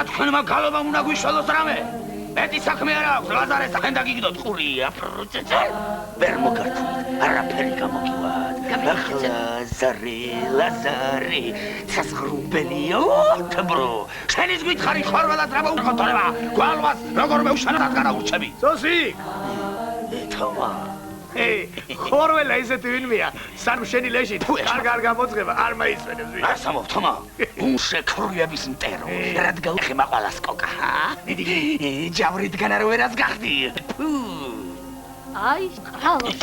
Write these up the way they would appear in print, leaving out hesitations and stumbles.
თქვენმა გალობამ უნდა გვიშველოს რამე. მეტი საქმე არ აქვს, ლაზარე სახენ დაგიგდოთ ყურია. ვერ მოგართულით, არაფერი გამოგივათ. ახლა ლაზარე, საზღრუბელია, თბრო. შენი გითხარი ხორველად რა მოუხოთრება? გვალვას როგორ მეუშანად განაურჩები? სოსიკ! თომა. ხორველა ისეთი ვინმეა, სანამ შენი ლეში კარგ გამოძღება, არ მაისვენებს ვინ. ასამობ, თომა. უშექრუების მტერო, რადგან ხემა ყოლას კოკა. ჯავრიდან არ ვერას გახდი. აი, ყავს.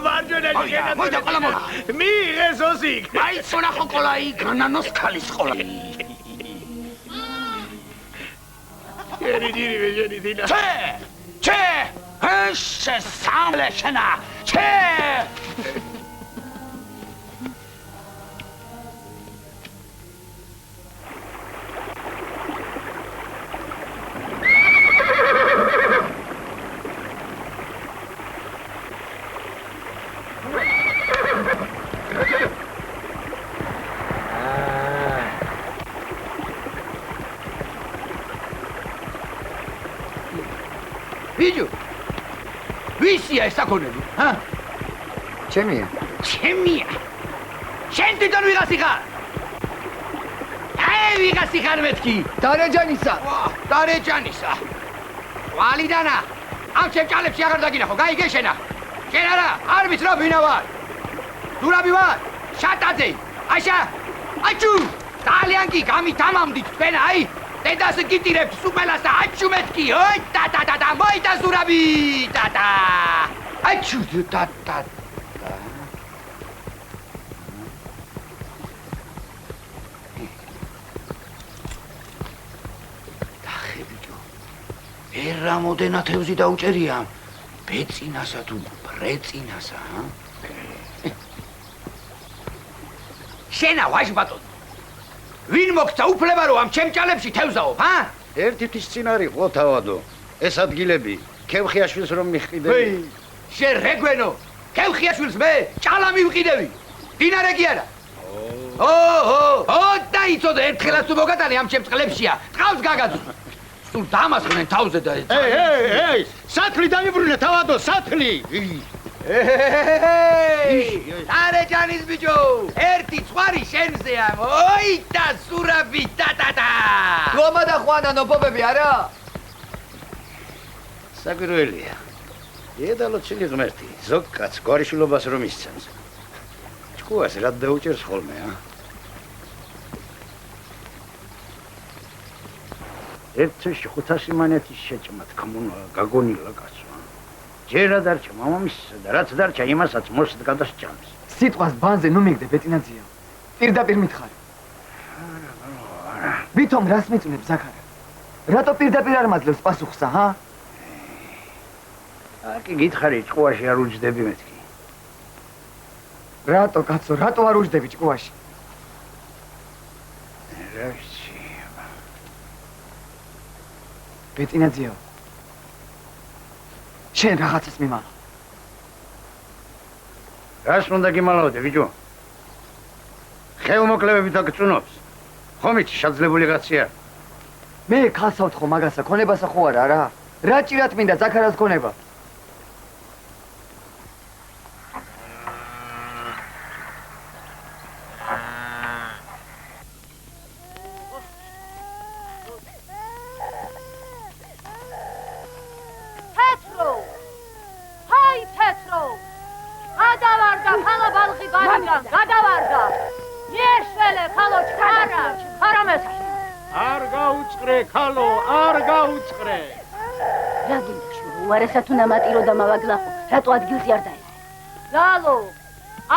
მარჯვენაში გენა. მოიდა ყოლა მოიდა. მიიღე სოსიკ. მაიცონა ხო ყოლაი, განანოს ქალის ყოლა. შენი ძირივე შენი დინა. ჩე! Hışı samleşena! Çe! Video! ვისია ეს საკონები? ჰა? ჩემია. ჩემია. შენ თვითონ ვიღაცი ხარ? აი ვიღაცი ხარ მეთქი. დარეჯანისა. დარეჯანისა. ვალიდანა. ამ ჩემ ჭალებში აღარ დაგინახო, გაიგეშენა. შენ არა, არ ვიცი რა ვინა ვარ. დურაბი ვარ. შატაძე. აიშა. აჩუ. ძალიან კი გამითამამდით თქვენ აი. დედას გიტირებთ სუპელას და აჩუ მეთქი. ოი და მოიდა ზურაბი. და. აჩუ და. დახებიჯო. ერამოდენა თევზი დაუჭერია. ბეწინასა თუ ბრეწინასა, ჰა? შენა ვაჟ ბატონო. ვინ მოგცა უფლება რომ ამ ჩემ ჭალებში თევზაობ, ჰა? ერთი თვის წინ არ იყო თავადო. ეს ადგილები ქევხიაშვილს რომ მიხყიდები. შენ რეგვენო, ქევხიაშვილს მე ჭალა მივყიდები. დინარე კი არა. ო, დაიწოდე ერთხელაც თუ მოგატანე ამ ჩემს ყლებშია. ტყავს გაგაძუ. სულ დამასხნენ თავზე და ეი, სათლი დაიბრუნე თავადო, სათლი. არე ჯანის ბიჭო, ერთი ხვარი შენზეა. ოი და სურაბი ტატატა. გომა და ხვანა ნოპობები არა? საკვირველია. დედალოცილი ღმერთი, ზოგ კაც გვარიშვილობას რომ ისცემს. ჭკუას რად დაუჭერს ხოლმე, ა? ერთში 500 მონეთის შეჭმა თქმულა, გაგონილა კაცო. ჯერა დარჩა მამამისსა და რაც დარჩა იმასაც მოსდ გადასჭამს. სიტყვას ბანზე ნუ მიგდე ბეტინაძია. პირდაპირ მითხარი. ვითომ რას მეწუნებ ზაქარა? რატო პირდაპირ არ მაძლევს პასუხსა, ჰა? აკი გითხარი ჭკუაში არ უჯდები მეთქი. რატო კაცო, რატო არ უჯდები ჭკუაში? რა ვიცი. ბეტინაძია. შენ რაღაცას მიმალა. რას უნდა გიმალავდე, ბიჭო? ხელმოკლევებით აგწუნობს. ხომით შეძლებული კაცია. მე ქალსა ვთხო მაგასა, ქონებასა ხო არა რა? რა ჭირათ მინდა ზაქარას ქონება? უარესა თუ ნამატირო და მავაგლახო, რატო ადგილზე არ დაერე? ლალო,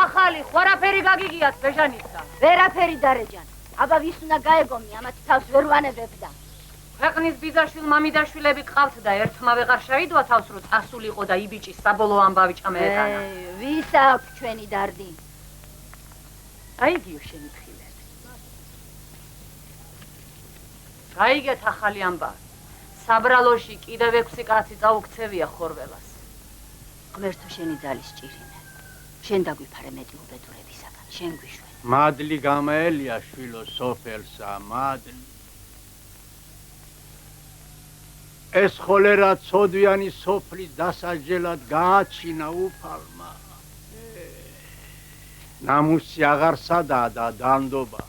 ახალი ხვარაფერი გაგიგიათ ბეჟანისა. ვერაფერი დარეჯან. აბა ვის უნდა გაეგომი, ამათ თავს ვერ ვანებებდა. ქვეყნის ბიძაშვილ მამიდაშვილები ყავთ და ერთმა ვეღარ შევიდვა თავს, რომ წასულიყო და იბიჭის საბოლოო ამბავი ჩამეეტანა. ვის აქვს ჩვენი დარდი? აიგიო შენი თხილები. გაიგეთ ახალი ამბავი. საბრალოში კიდევ 6 კაცი წაუქცევია ხორველას. ღმერთო შენი ძალის ჭირინე. შენ დაგვიფარე მეტი უბედურებისაგან, შენ გვიშვენ. მადლი გამაელია შვილო სოფელსა, მადლი. ეს ხოლერა ცოდვიანი სოფლის დასაჯელად გააჩინა უფალმა. ნამუსი აღარ სადაა და დანდობა.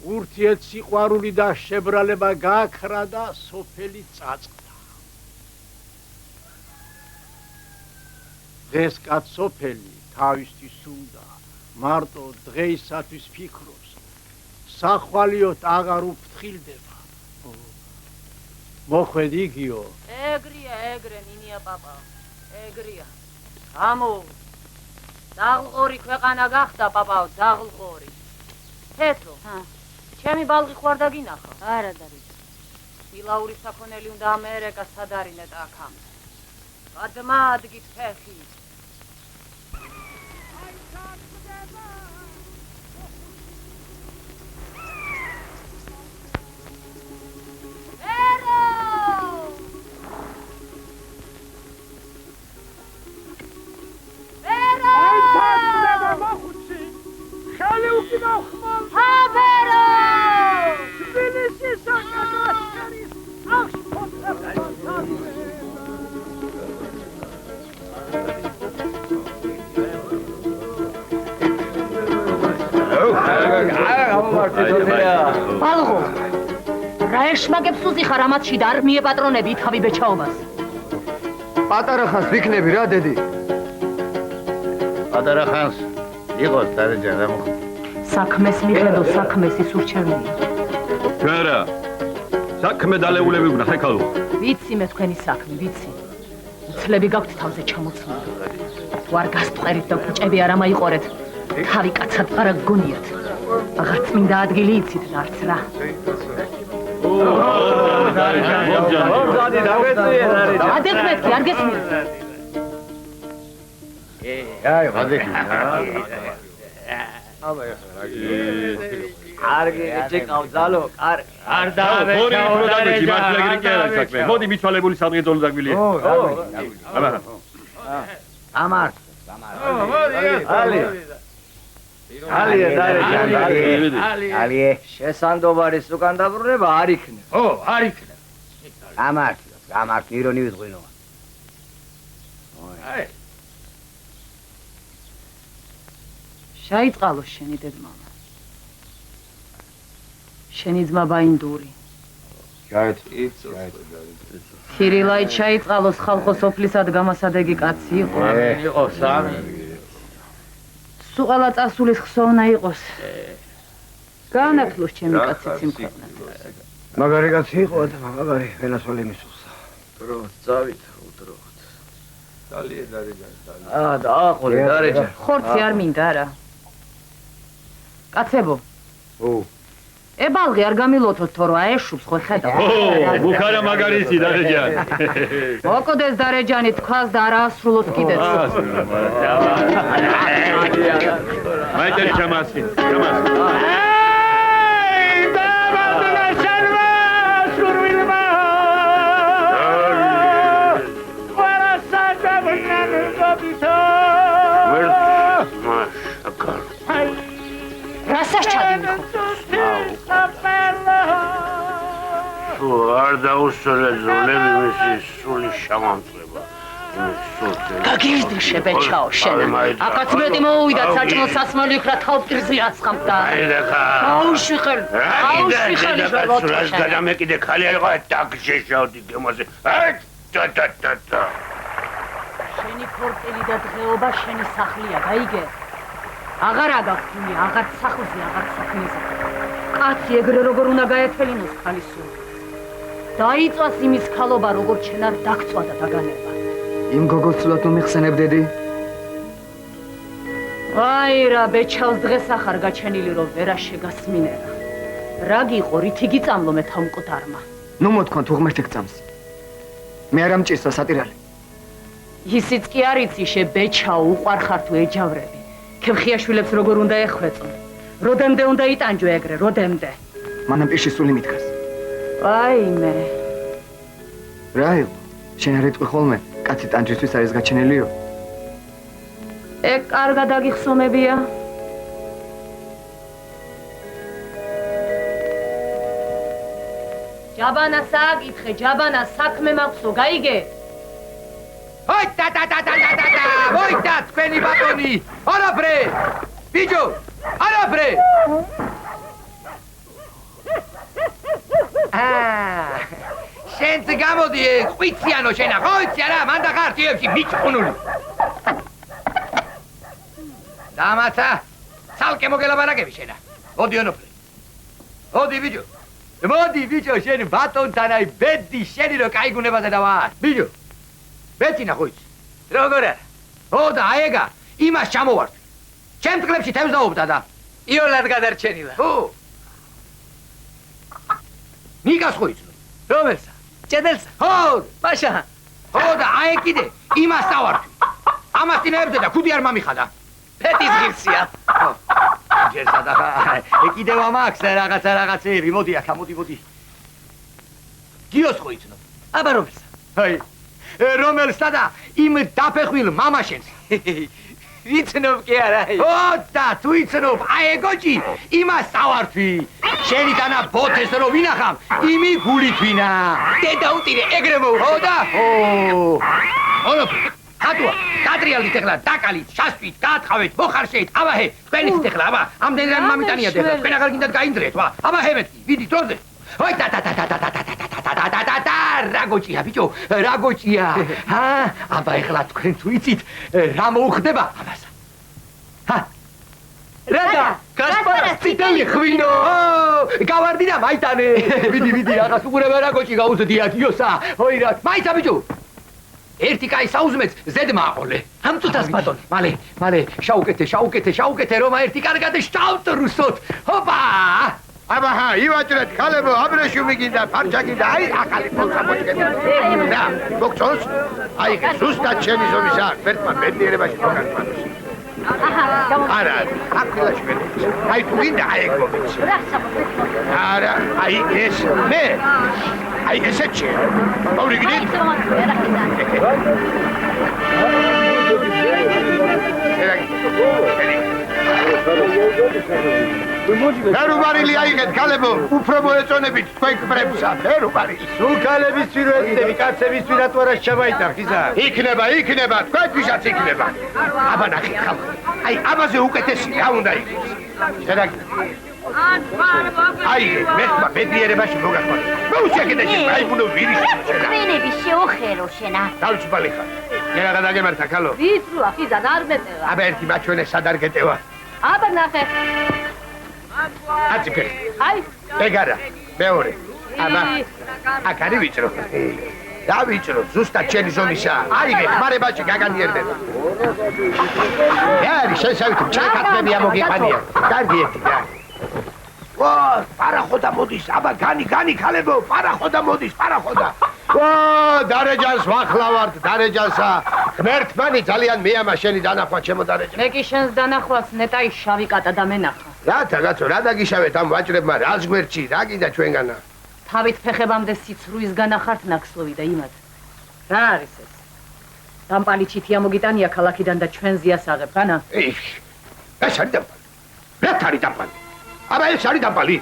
ურთიერთ სიყვარული და შებრალება გააქრა და სოფელი წაწყდა. დღეს კაც სოფელი თავისთვის უნდა, მარტო დღეისათვის ფიქრობს, სახვალიოთ აღარ უფრთხილდება. მოხვედ იგიო. ეგრია, ეგრე ნინია პაპა, ეგრია. ამო, დაღლყორი ქვეყანა გახდა პაპაო, დაღლყორი. თეთრო, ჩემი ბალღი ხوار დაგინახო. არა დარიჯ. ილაური საქონელი უნდა ამერიკა სადარინეთ აქამდე. გადმა ადგით ფეხი. ბალღო, რა ეშმაკებს უზიხარ ამათში და არ მიეპატრონები თავი ბეჩაობას. პატარა ხანს ვიქნები რა დედი. პატარა ხანს იყოს დარეჯან რა მოხდა. საქმეს მიყედო, საქმეს ის ურჩევნია. რა, საქმე დალეულები უნდა ხეკალო. ვიცი მე თქვენი საქმე, ვიცი. უცლები გაქვთ თავზე ჩამოცმული. ვარ გასტყერით და კუჭები არ ამაიყორეთ. თავი კაცად არა გგონიათ. აღარ წმინდა ადგილი იცით არც რა. ადეკვეთკი, არ გესმით. აი, ვადექი. კარგი ეჭეკავ ძალო კარგი არ ორი უფრო დაგვიჭი მართლა ეგრე კი არა საქმე მოდი მიცვალებული სადღეძოლო დაგვილია აბა ამართ ალია შესანდობარის უკან დაბრუნება არ იქნება არ იქნება ამართ ირონი ვიძღვინო შაიწყალო შენი დედმამა შენი ძმა ბაინდური თირილაი ჩაიწყალოს ხალხო სოფლისად გამასადეგი კაცი იყო იყო სამი სუყალა წასulis ხსოვნა იყოს განათლოს ჩემი კაცი სიმქონე მაგარი კაცი იყო და მაგარი ვენასვალი მისულსა დროც წავით უდროხთ დააყოლე დარეჯა ხორცი არ მინდა რა კაცებო ებალღი არ გამილოთოთ თორო აეშუბს ხო ხედავ ბუქარა მაგარიცი დარეჯანი მოკოდეს დარეჯანი თქვას და არ აასრულოს კიდეც მაიტერი ჩამასი რასაც ჩადიმიხო არ დაუსწრე ზოლები მისი სული შამამწლება გაგიჟდი შებეჩაო შენ აკაც მეტი მოუვიდა საჭმელ სასმელი იქ რა თავპირზე ასხამდა აუში ხელი სულას გადამეკიდე ხალი იყო დაგშეშავდი გემოზე შენი ქორწილი და დღეობა შენი სახლია გაიგე აღარ აგაქვი აღარ სახლზე აღარ საქმეზე კაცი ეგრე როგორ უნდა გაეთელინოს ხალისო დაიწვას იმის ხალობა როგორ შენ არ დაგწვა და დაგანება იმ გოგოს ცუდად მომიხსენებდედი აი რა ბეჩავს დღეს ახარ გაჩენილი რომ ვერა შეგასმინერა რა გიყო რითი გიწამლო მე თავმკვდარმა ნუ მოთქვან თუ ღმერთი გწამს მე არ ამჭირსა სატირალი ისიც კი არ იცი შე ბეჩაო უყარხარ თუ ეჯავრები ქემხიაშვილებს როგორ უნდა ეხვეწონ როდემდე უნდა იტანჯო ეგრე როდემდე მანამ პირში სული მიდგას ვაიმე რა იყო შენ არ ეტყვი ხოლმე კაცი ტანჯვისთვის არის გაჩენილიო ეგ კარგად აგიხსომებია ჯაბანა სააკითხე ჯაბანა საქმე მაქვსო გაიგე Oi, ta voita, თქვენი ბატონი. არაფრე. ბიჯო, არაფრე. შენც გამოდი, ყვიციანო შენა, ხო იცი არა, მანდა ხარტიებში მიჭყუნული. დამაცა, ცალკე მოგელაბარაგები შენა. მოდი ონოფლე. მოდი ბიჯო. მოდი ბიჯო, შენ ბატონთან აი ბედი შენი რო кайგუნებაზე დავარ. ბიჯო. ბეცინა ხო იცი? როგორ არა? ო და აეგა, იმას ჩამოვარდი. ჩემ ტყლებში თევზ დაობდა და იოლად გადარჩენილა. ხო. ნიკას ხო იცნო? რომელსა? ჭედელსა? ხო, პაშა. ხო და აი კიდე იმას დავარდი. ამას წინებდა და ქუდი არ მომიხადა. ფეთის ღირსია. ხო. ჯერსა და კიდევ ამაქვს რაღაცეები. მოდი აქა, მოდი. გიოს ხო იცნო? აბა რომელსა? აი რომელსა და იმ დაფეხვილ მამაშენს. ვიცნობ კი არა. ო და თუ იცნობ, აი ეგოჭი, იმას დავარდვი. შენი დანა ბოთეს რო ვინახავ, იმი გულითვინა. დედა უტირე ეგრე მოუხო. ო და ო. ონო, ხატუა, დატრიალით ეხლა, დაკალით, შასვით, გაათხავეთ, მოხარშეთ, აბაჰე, თქვენიც ეხლა, აბა, ამდენი რამ მამიტანია ეხლა, თქვენ აღარ გინდათ გაინძრეთ, ვა. აბაჰე მეთქი, ვიდი დროზე. ой та რა გოჭია ბიჭო რა გოჭია აბა ეხლა თქვენ თუ იცით რა მოუხდება ამასა რატა კასპარას ციტელი ხვინო გავარდი და მაიტანე ვიდი რაღაც უყურება რა გოჭი გაუზდია დიოსა ой რა მაიცა ბიჭო ერთი კაი საუზმეც ზედმა აყოლე ამ წუთას ბატონი მალე შაუკეთე რომა ერთი კარგად შავთ რუსოთ ჰოპა აბა ივაჭრეთ ხალებო აბრეშუმი გინდა ფარჩაკინდა აი ახალი ფოლსა მოჭკები და მოგწონს აი ზუსტად შენი ზომის აქვს ერთმა ბედნიერებაში მოგარკვანოს არა, აკვილაში მე. აი თუ გინდა აი ეგ მომიცი. არა, აი ეს მე. აი ესეჩი. მოვიგდით? ფერუბარილი აიღეთ, ქალებო, უფრო მოეწონებით თქვენ კბრებსა, ფერუბარილი. სულ ქალების ვიროეთები, კაცების ვირატვარას ჩამაიტახ, ისა. იქნება, თქვენთვისაც იქნება. აბა ნახეთ, ხალხო. აი, ამაზე უკეთესი რა უნდა იყოს. შედაგეთ. აი, მეხმა ბედიერებაში მოგახმაროთ. მოუჩეკიდეთ, აი, ბუნო ვირიში. ტრენები შეოხერო შენა. დავჭბალი ხარ. რა დაგემართა, ქალო? ვიწრუა, ხიზან არ მეტევა. აბა ერთი მაჩვენე სად არ გეტევა? აბა ნახე. აწიფე. აი, ეგ არა, მეორე. აბა, აქ არის ვიწრო. დავიწრო, ზუსტად ჩემი ზონისა. აიგე, ხმარებაში გაგანიერდება. არის შესავით, ჩაკატები ამოგიყვანია. კარგი ერთი და. ვა, პარახოდა მოდის, აბა განი ქალებო, პარახოდა მოდის. ვა, დარეჯანს ვახლავართ, დარეჯანსა. ღმერთმანი ძალიან მეამა შენი დანახვა ჩემო დარეჯან. მე კი შენს დანახვას ნეტაი შავი კატა და მენახა. რატო, რა დაგიშავეთ ამ ვაჭრებმა, რას გვერდში, რა გინდა ჩვენგანა? თავით ფეხებამდე სიცრუის განახართ ნაკსლოვი და იმად. რა არის ეს? დამპალი ჩითია მოგიტანია ქალაქიდან და ჩვენ ზიასაღებ, განა? ეს არის დამპალი. რა არის დამპალი? აბა ეს არის დამპალი.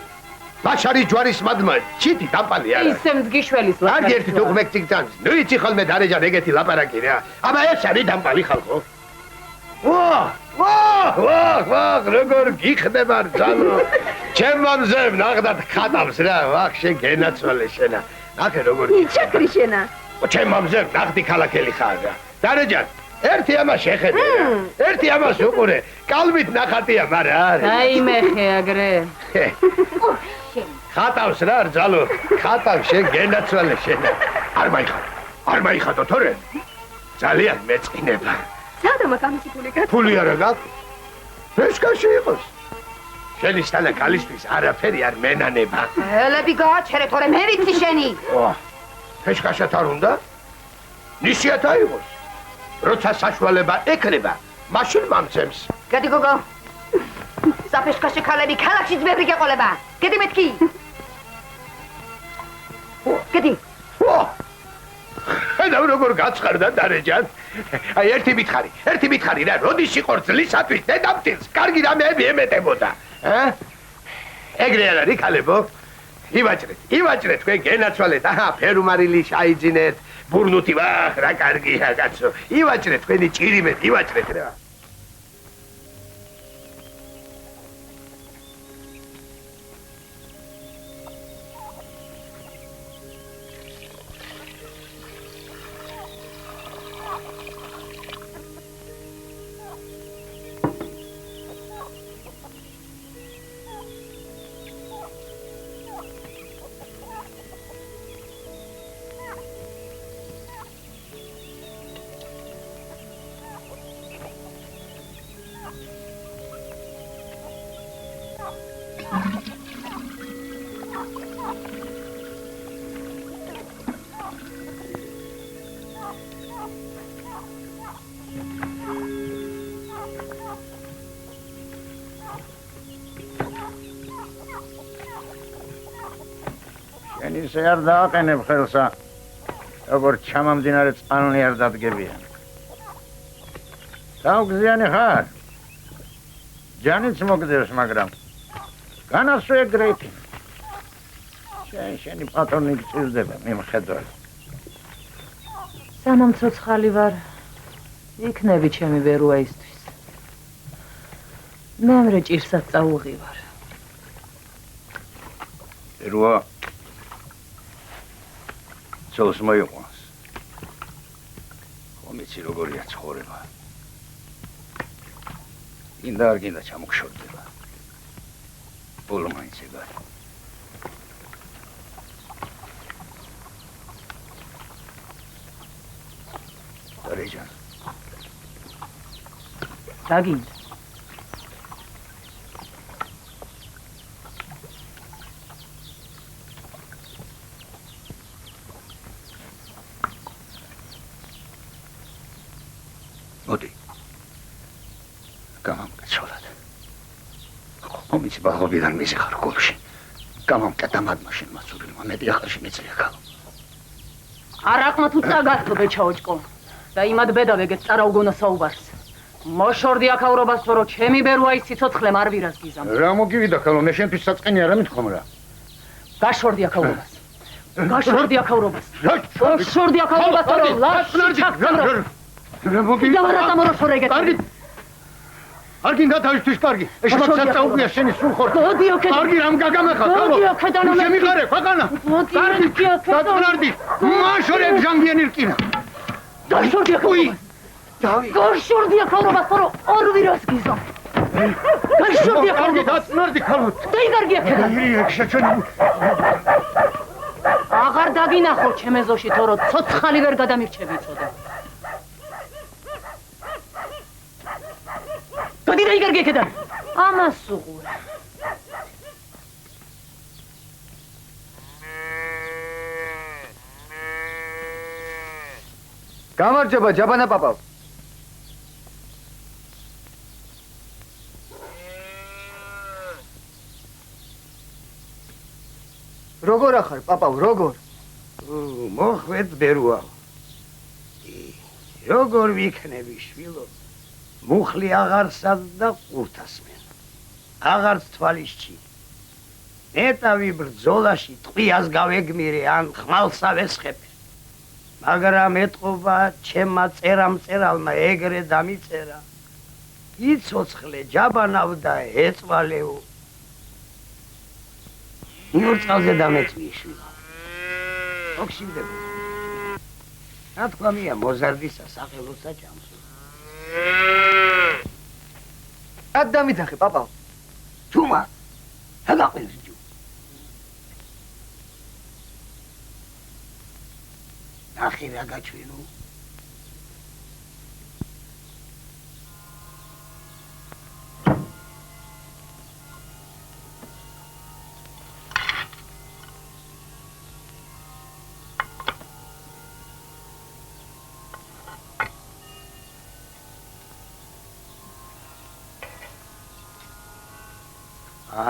ლაშარი ჯვარის მადმა, ჩიტი დამპალი არა. ისე მძგიშველის ლაშარი. ერთი თუ ხმექციგთან. ნუ იცი ხოლმე დარეჯან ეგეთი ლაპარაკი რა. აბა ეს არის დამპალი ხალხო. ვაჰ, როგორ გიხდება ბრძანო. ჩემ მომზემ ნახდათ ხატავს რა, ვახ შენ გენაცვალე შენა. ნახე როგორ ჩაკრი შენა. ჩემ მომზემ ნახდი ქალაქელი ხარ რა. დარეჯან, ერთი ამას შეხედე რა. ერთი ამას უყურე. კალმით ნახატია, მაგრამ არა. აი მეხე აგრე. ხატავს რა ბრძალო. ხატავს შენ გენაცვალე შენა. არ მაიხატო თორე. ძალიან მეწყინება. სადა მაგამისი ფული გაქვს? ფული არა გაქვს? ფეშკაში იყოს. შენი სტანა კალისტვის არაფერი არ მენანება. ელები გააჩერე თორე მე ვიცი შენი. ფეშკაშად არ უნდა? ნისიათ აიღოს. როცა საშუალება ეკრება, მაშინ მამცემს. გადი გოგო. საფეშკაში ქალები ქალაქში ძმები გეყოლება. გედი მეთქი. გედი. და როგორ გაცხარდა დარეჯან? აი ერთი მითხარი რა, როდის იყო ძლისათვის დედამთილს, კარგი რამეები ემეტებოდა. ეგრე არ არის ქალებო? ივაჭრეთ, თქვენ გენაცვალეთ, ფერუმარილი შაიძინეთ, ბურნუთი ვახ, რა კარგია კაცო. ივაჭრეთ თქვენი ჭირიმეთ, ივაჭრეთ რა. ისე არ დააყენებ ხელსა, როგორც ჩამამდინარე წყალნი არ დადგებიან. გაუგზიანი ხარ. ჯანიც მოგდევს, მაგრამ განასვე ეგრეთი. შენი პატრონი გწირდება, მიმხედვარ. სანამ ცოცხალი ვარ, იქნები ჩემი ბერუაისთვის. მემრე ჭირსაც წაუღივარ. ბერუა ცოლს მოიყვანს. ხომ იცი როგორია ცხოვრება. გინდა არ გინდა ჩამოგშორდება. ბოლო მაინც ეგ არის. დარეჯან. დაგინდა. მოდი. გამამკაცრად. ომის ბაღობიდან მიზიხარ გულში. გამამკეთა მადმაშინ მასურილმა მეტი ახალში მეწია ქალო. არაკმა თუ წაგათო ბეჩაოჭკო და იმად ბედა ვეგეთ წარაუგონა საუბარს. მოშორდი აქაურობას თორო ჩემი ბერუაი სიცოცხლემ არ ვირას გიზამ. რა მოგივიდა ქალო, მე შენთვის საწყენი არ ამითხომ რა. გაშორდი აქაურობას. გაშორდი აქაურობას. გაშორდი აქაურობას თორო ლაში ჩაქცნრო. რა მოგივიდა? და ვარატა მოროშორეგეთ. კარგი. არ გინდა თავისთვის კარგი. ეს მაგ საწაუბრია შენი სულ ხორ. მოდი ოქედან. კარგი რამ გაგამეხა ქალო. მოდი ოქედან. შემიღარე ქვეყანა. კარგი დაწნარდი. მაშორებ ჟანგიანი რკინა. გაშორდი აქაურობას. გაშორდი აქაურობას თორო ორ ვირას გიზამ. გაშორდი აქაურობას. დაწნარდი ქალო. დაიგარგი აქედან. შეჩვენი. აღარ დაგინახო ჩემეზოში თორო ცოცხალი ვერ გადამირჩები იწოდა. გადი დაიგარგი აქედან. ამას უღურე. გამარჯობა ჯაბანა პაპავ. როგორ ახარ პაპავ, როგორ? მოხვედ ბერუაო. როგორ ვიქნები შვილო? მუხლი აღარსად და ყურთასმენ. აღარც თვალის ჩი. ნეტავი ბრძოლაში ტყვიას გავეგმირე ან ხმალსა ვესხებე. მაგრამ ეტყობა ჩემმა წერამწერალმა ეგრე დამიწერა. იცოცხლე ჯაბანავ და ეწვალეო. ნიურწყალზე დამეწვიე შვილო. ოქშივდება. რა თქვა მია მოზარდისა სახელოსა ჭამს. რად დამიძახე პაპავ? თუმა. რა გაყენს ჯუ? ნახე რა გაჩვენო.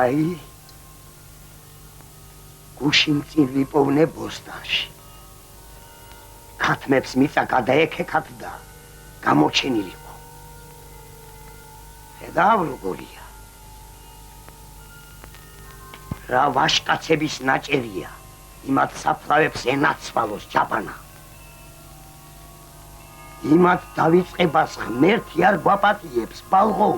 აი გუშინ წინ ვიპოვნე ბოსტანში. ქათმებს მიწა გადაეკექათ და გამოჩენილიყო. ხედავ როგორია. რა ვაშკაცების ნაჭერია. იმათ საფლავებს ენაცვალოს ჯაბანა. იმათ დავიწყებას ღმერთი არ გვაპატიებს ბალღო.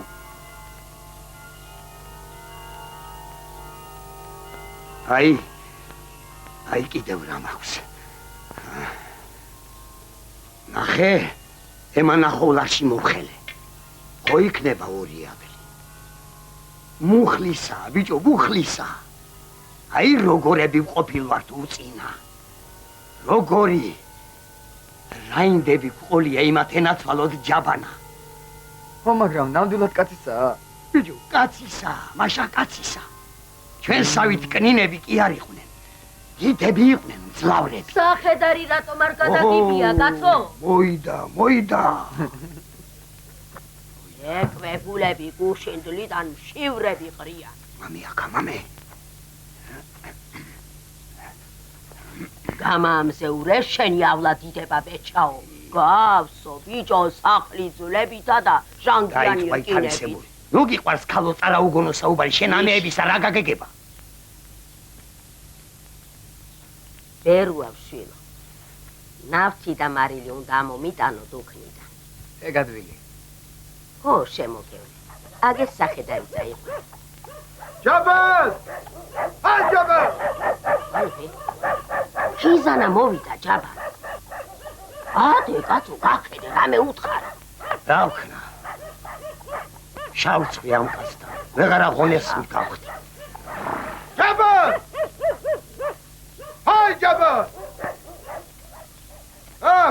აი კიდევ რა მაქვს. ნახე, ემანახოლაში მოხელე. ხო იქნება ორი აბელი. მუხლისა, ბიჭო, მუხლისა. აი როგორები ვყოფილვართ უწინა. როგორი რაინდები ყოლია იმათ ენაცვალოთ ჯაბანა. ხო, მაგრამ ნამდვილად კაცისაა? ბიჭო, კაცისა, მაშა კაცისა. ჩვენსავით კნინები კი არ იყვნენ. დიდები იყვნენ, მძლავრები. სახედარი რატომ არ გადაგიბია, კაცო? მოიდა. ეკვებულები გუშინდლიდან შივრები ყრია. მამე. გამამზეურე შენი ავლა დიდება ბეჭაო. გავსო ბიჭო სახლის ძვლებითა და ჟანგიანი რკინებით. ნუ გიყვარს ქალო წარაუგონო საუბარი შენ ამეებისა რა გაგეგება? ბერუავ შვილო. ნავთი და მარილი უნდა მომიტანო დუქნიდან. ეგ ადვილი. ხო, შემოგევლე. აგეს სახედარი წაიყვანე. ჯაბალ! ჯაბალ! ხიზანა მოვიდა ჯაბალ. ათე კაცო გახედე რამე უთხარა. რა ვქნა? შავწვი ამ კაცთან. ვეღარ აღონეს მკავხდი. ჯაბალ! ჯაბალ!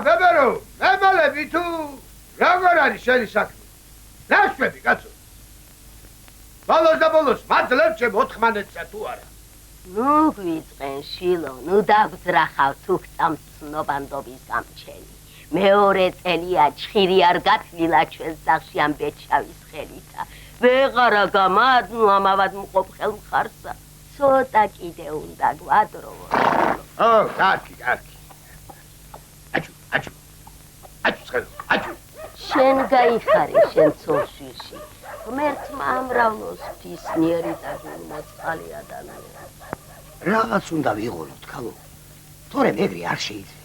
ბებერო, მემალები თუ როგორ არის შენი საქმე? ნაშვები, კაცო. ბოლოს და ბოლოს მაძლევ ჩემ 14-ცა თუ არა. ნუ გვიწყენ შილო, ნუ დაგძრახავ თუ გწამს ცნობანდობის გამჩენი. მეორე წელია ჩხირი არ გათლილა ჩვენს სახლში ამ ბეჭავის ხელითა. ვეღარა გამადნო ამავად მყოფ ხელმხარსა. ცოტა კიდე უნდა გვადროვო. კარგი. აჩუ. შენ გაიხარე შენ ცოლშვილში. ღმერთმა ამრავლოს ფისნიერი და გულმოწყალი ადამიანი. რაღაც უნდა ვიღოლოთ, ქალო. თორემ ეგრე არ შეიძლება.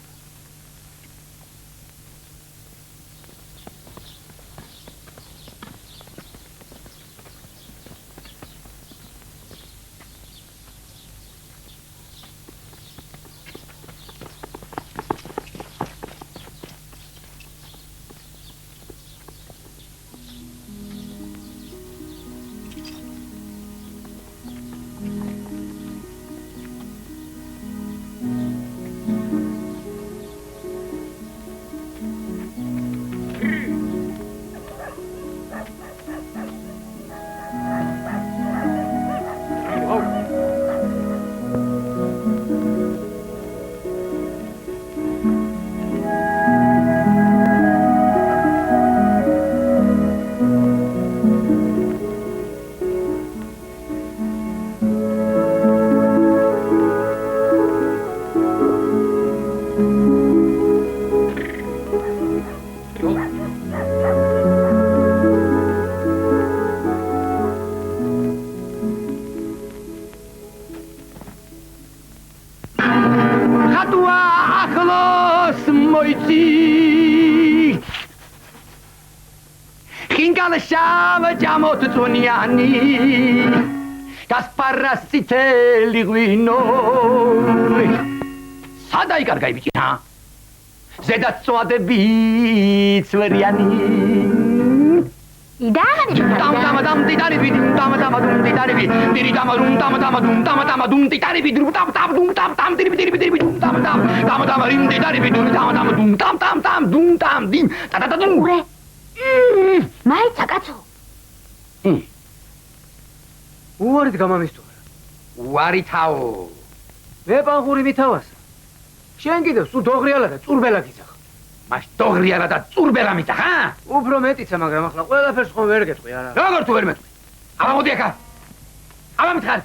Τζαμότουνιάνι, κασπαρασιτέλη γουινό. Σάντα η καρκά η πικινά, ζέτα τσόατε μπίτσουεριάνι. Τάμ τιτάρι πι, τάμ τιτάρι πι, τυρι τάμ τιτάρι πι, τρουπ τάμ τυρι πι, τάμ ριμ τιτάρι πι, τάμ διμ, τατατατούμ. მაიცა კაცო. უარით გამამისთურა. უარითაო. მე პანხური მითავასა. შენ კიდევ სულ დოღრიალა და წურბელა გიძახ. მას დოღრიალა და წურბელა მითახ, ა? უფრო მეტიცა, მაგრამ ახლა ყველაფერს ხომ ვერ გეტყვი არა. როგორ თუ ვერ მეტყვი? აბა მოდი ახლა. აბა მითხარ.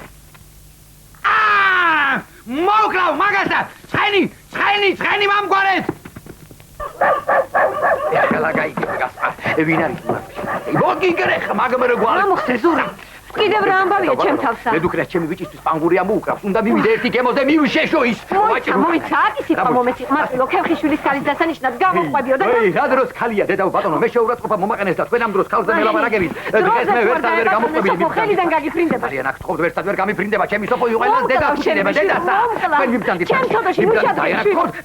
მოკლავ მაგასა. ცხენი მამგვარეთ. ეხლა გაიგე გასა. ვინ არის მაგას? მოგი გრეხ მაგმრო გვალ. მოხდე ზური. კიდევ რა ამბავია ჩემ თავსა? მედუქრეს ჩემი ვიჭისთვის პანგურია მოუკრავს. უნდა მივიდე ერთი გემოზე მივშეშო ის. მოიცა აკი სიტყვა მომეცი. მარტო ქემხიშვილის ქალის დასანიშნად გამოყვებიო და რა დროს ქალია დედა ბატონო მე შეურაცხყოფა მომაყენეს და თქვენ ამ დროს ქალზე მელაპარაკებით. დღეს მე ვერცად ვერ გამოფრობილი. ხელიდან გაგიფრინდება. არიან აქ თხოვთ ვერცად ვერ გამიფრინდება ჩემი სოფო იყველას დედა ხდება დედასა. თქვენ მიბრძანდით. ჩემ თოდაში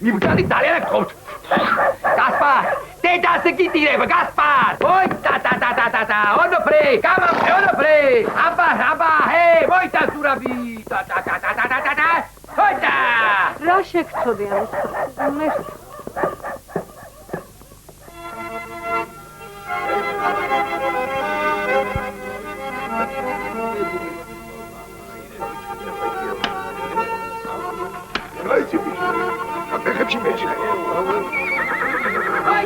მიბრძანდით ძალიან აქ თხოვთ. გასპარ დედას გიტირებ გასპარ. ოი ტა ონოფრე გამამე ონოფრე. აბა ჰე მოიცა სურაბი. ტა. ჰოიტა. რა შეგწოდი ამის? მე რაიცი ბიჭო. აფეხებში მეჭრე. აი.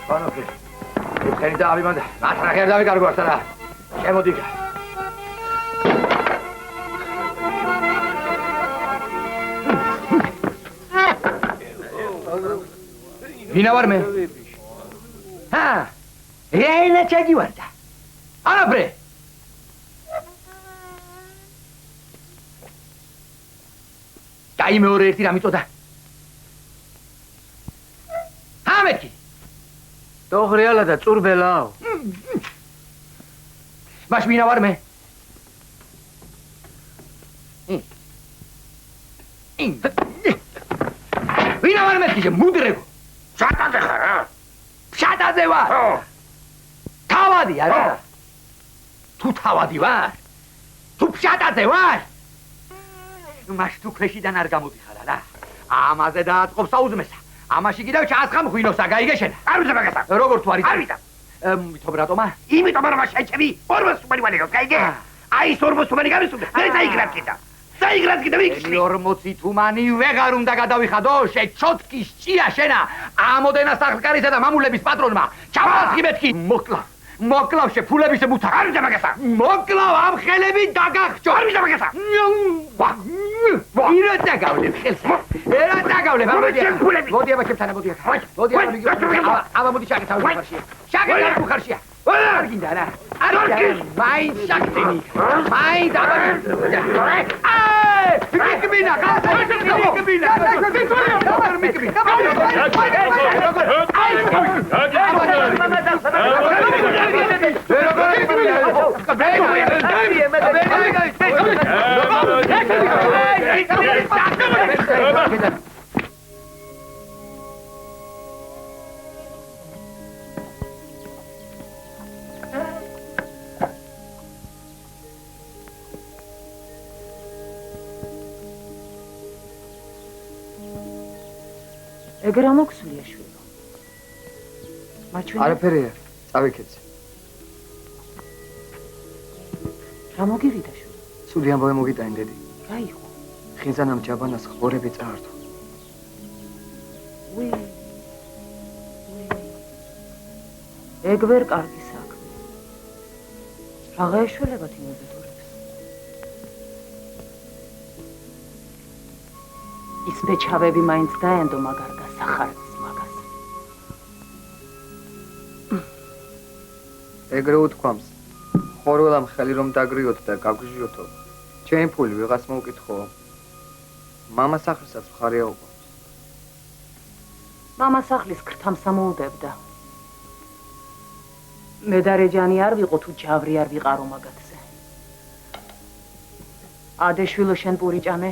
ბანოკი. ხელი და ავიმანდა. მართლა ხერ დავიკარგო ახლა რა. შემოდი. ვინა ვარ მე? რეინა ჩაგივარდა. არაბრე. დაი მეორე ერთი რა მიწოდა? ამეთი. დოღრიალა და წურბელაო. მას ვინა ვარ მე? ვინა ვარ მე კიდე მუდრეგო. შატაზე ხარ რა? შატაზე ვარ. თავადი არა? თუ თავადი ვარ? თუ შატაზე ვარ? მას თუ ქვეშიდან არ გამოდიხარ რა. ამაზე დააწყობს საუზმესა. ამაში კიდევ ჩაასხამ ღვინოსა, გაიგეშენა. არ ვიცი მაგასა. როგორ თუ არის? არ ვიცი. მითომ რატომა? იმიტომ რომ შეჭები ორ სუპერი ვალეგოს, გაიგე? აი 40 თუმანი გამისურდა. მე წაიგრად კიდე. წაიგრად კიდე ვიქცი. 40 თუმანი ვეღარ უნდა გადავიხადო, შეჩოტკის ჭია შენა. ამოდენა სახლკარისა და მამულების პატრონმა. ჩამოასხი მეთქი. მოკლავ შეფულების მუთა. არ ვიდა მაგასა. მოკლავ ამ ხელები დაგახჭო. არ ვიდა მაგასა. ირა დაგავლებ ხელს. ერა დაგავლებ. მოდი აბა ჩემთან მოდი. მოდი აბა მოდი შაგეთავ ხარშია. შაგეთავ ხარშია. არ გინდა რა. არ გინდა. მაინ შაგდენი. მაინ აბა. მიკბინა, მიკბინა. ეგ რა მოგვსულია შვილო? მაჩვენე? არაფერია, წავიქეცი. რა მოგივიდა შვილო? სული ამბავი მოგიტანი დედი. გაიყო. ხინზანამ ჯაბანას ხორები წაართო. უი. ეგ ვერ კარგი საქმე. რაღა ეშველებათ იმებეთურებს. ის ბეჩავები მაინც დაენდო მაგარ გასახარებს მაგას. ეგრე უთქვამს. ხორველამ ხელი რომ დაგრიოთ და გაგვიჟიოთო. ჩემი ფული ვიღაც მოუკითხო. მამა სახლსაც მხარი აუყვავს. მამა სახლის ქრთამს ამოუდებდა. მე და რეჯანი არ ვიყო თუ ჯავრი არ ვიყარო მაგათზე. ადე შვილო შენ პური ჭამე?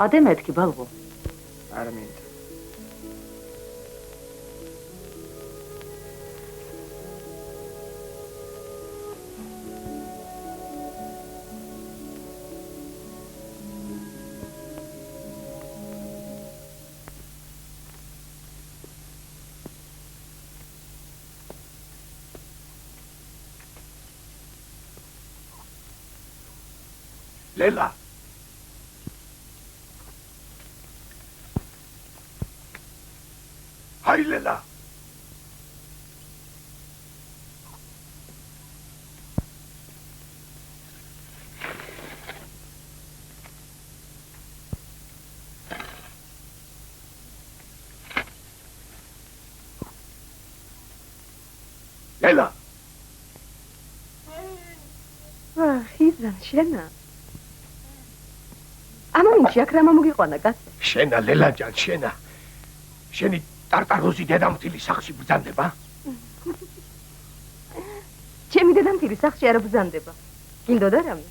ადე მეთქი ბალბო. არ მინდა. ლელა Hai Lela. Lela. ხიზან შენა. ამამინჩი აქ რა მომიგიყვანა კაცო? შენა ლელა ჯან შენა. შენი ტარტაროზი დედამთილი სახლში ბრძანდება? ჩემი დედამთილი სახლში არ ბრძანდება. გინდოდა რამე?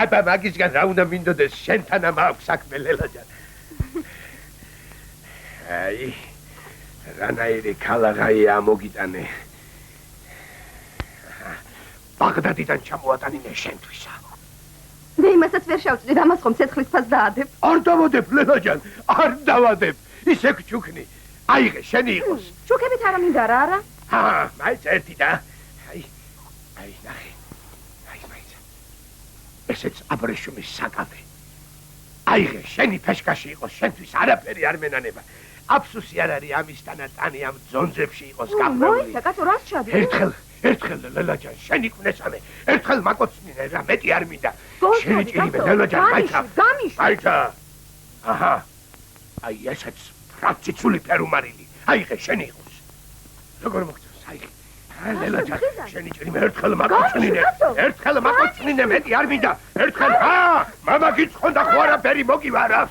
აბა მაგისგან რა უნდა მინდოდეს შენთან მაქვს საქმე ლელა ჯან. აი რანაირი ქალაღაია მოგიტანე. ბაღდადიდან ჩამოატანინე შენთვისა. მე იმასაც ვერ შევწვდით, ამას ხომ ცეცხლის ფას დაადებ? არ დავადებ ლელა ჯან, არ დავადებ. ისე გჩუქნი. აიღე, შენი იყოს. ჩუქებით არა მინდა რა არა? მაინც ერთი და. აი, ნახე. აი, მაინც. ესეც აბრეშუმის საკავე. აიღე, შენი ფეშკაში იყოს, შენთვის არაფერი არ მენანება. აფსუსი არ არის ამისთანა ტანი ამ ძონძებში იყოს გაფრთხილი. მოიცა, კაცო, რას ჩადი? ერთხელ ლელა ჯან, შენი კვნესამე, ერთხელ მაკოცმინე რა, მეტი არ მინდა. შენი ჭირიმე ლელა ჯან, მაიცა. მაიცა. აჰა. აი, ესეც ფრაციცული ფერუმარილი. აიღე, შენი იყოს. როგორ მოგწონს, აიღე. ლელა ჯან, შენი ჭირიმე ერთხელ მაკოცმინე. ერთხელ მაკოცმინე, მეტი არ მინდა. ერთხელ, მამა გიცხონდა ხო არაფერი მოგივარა.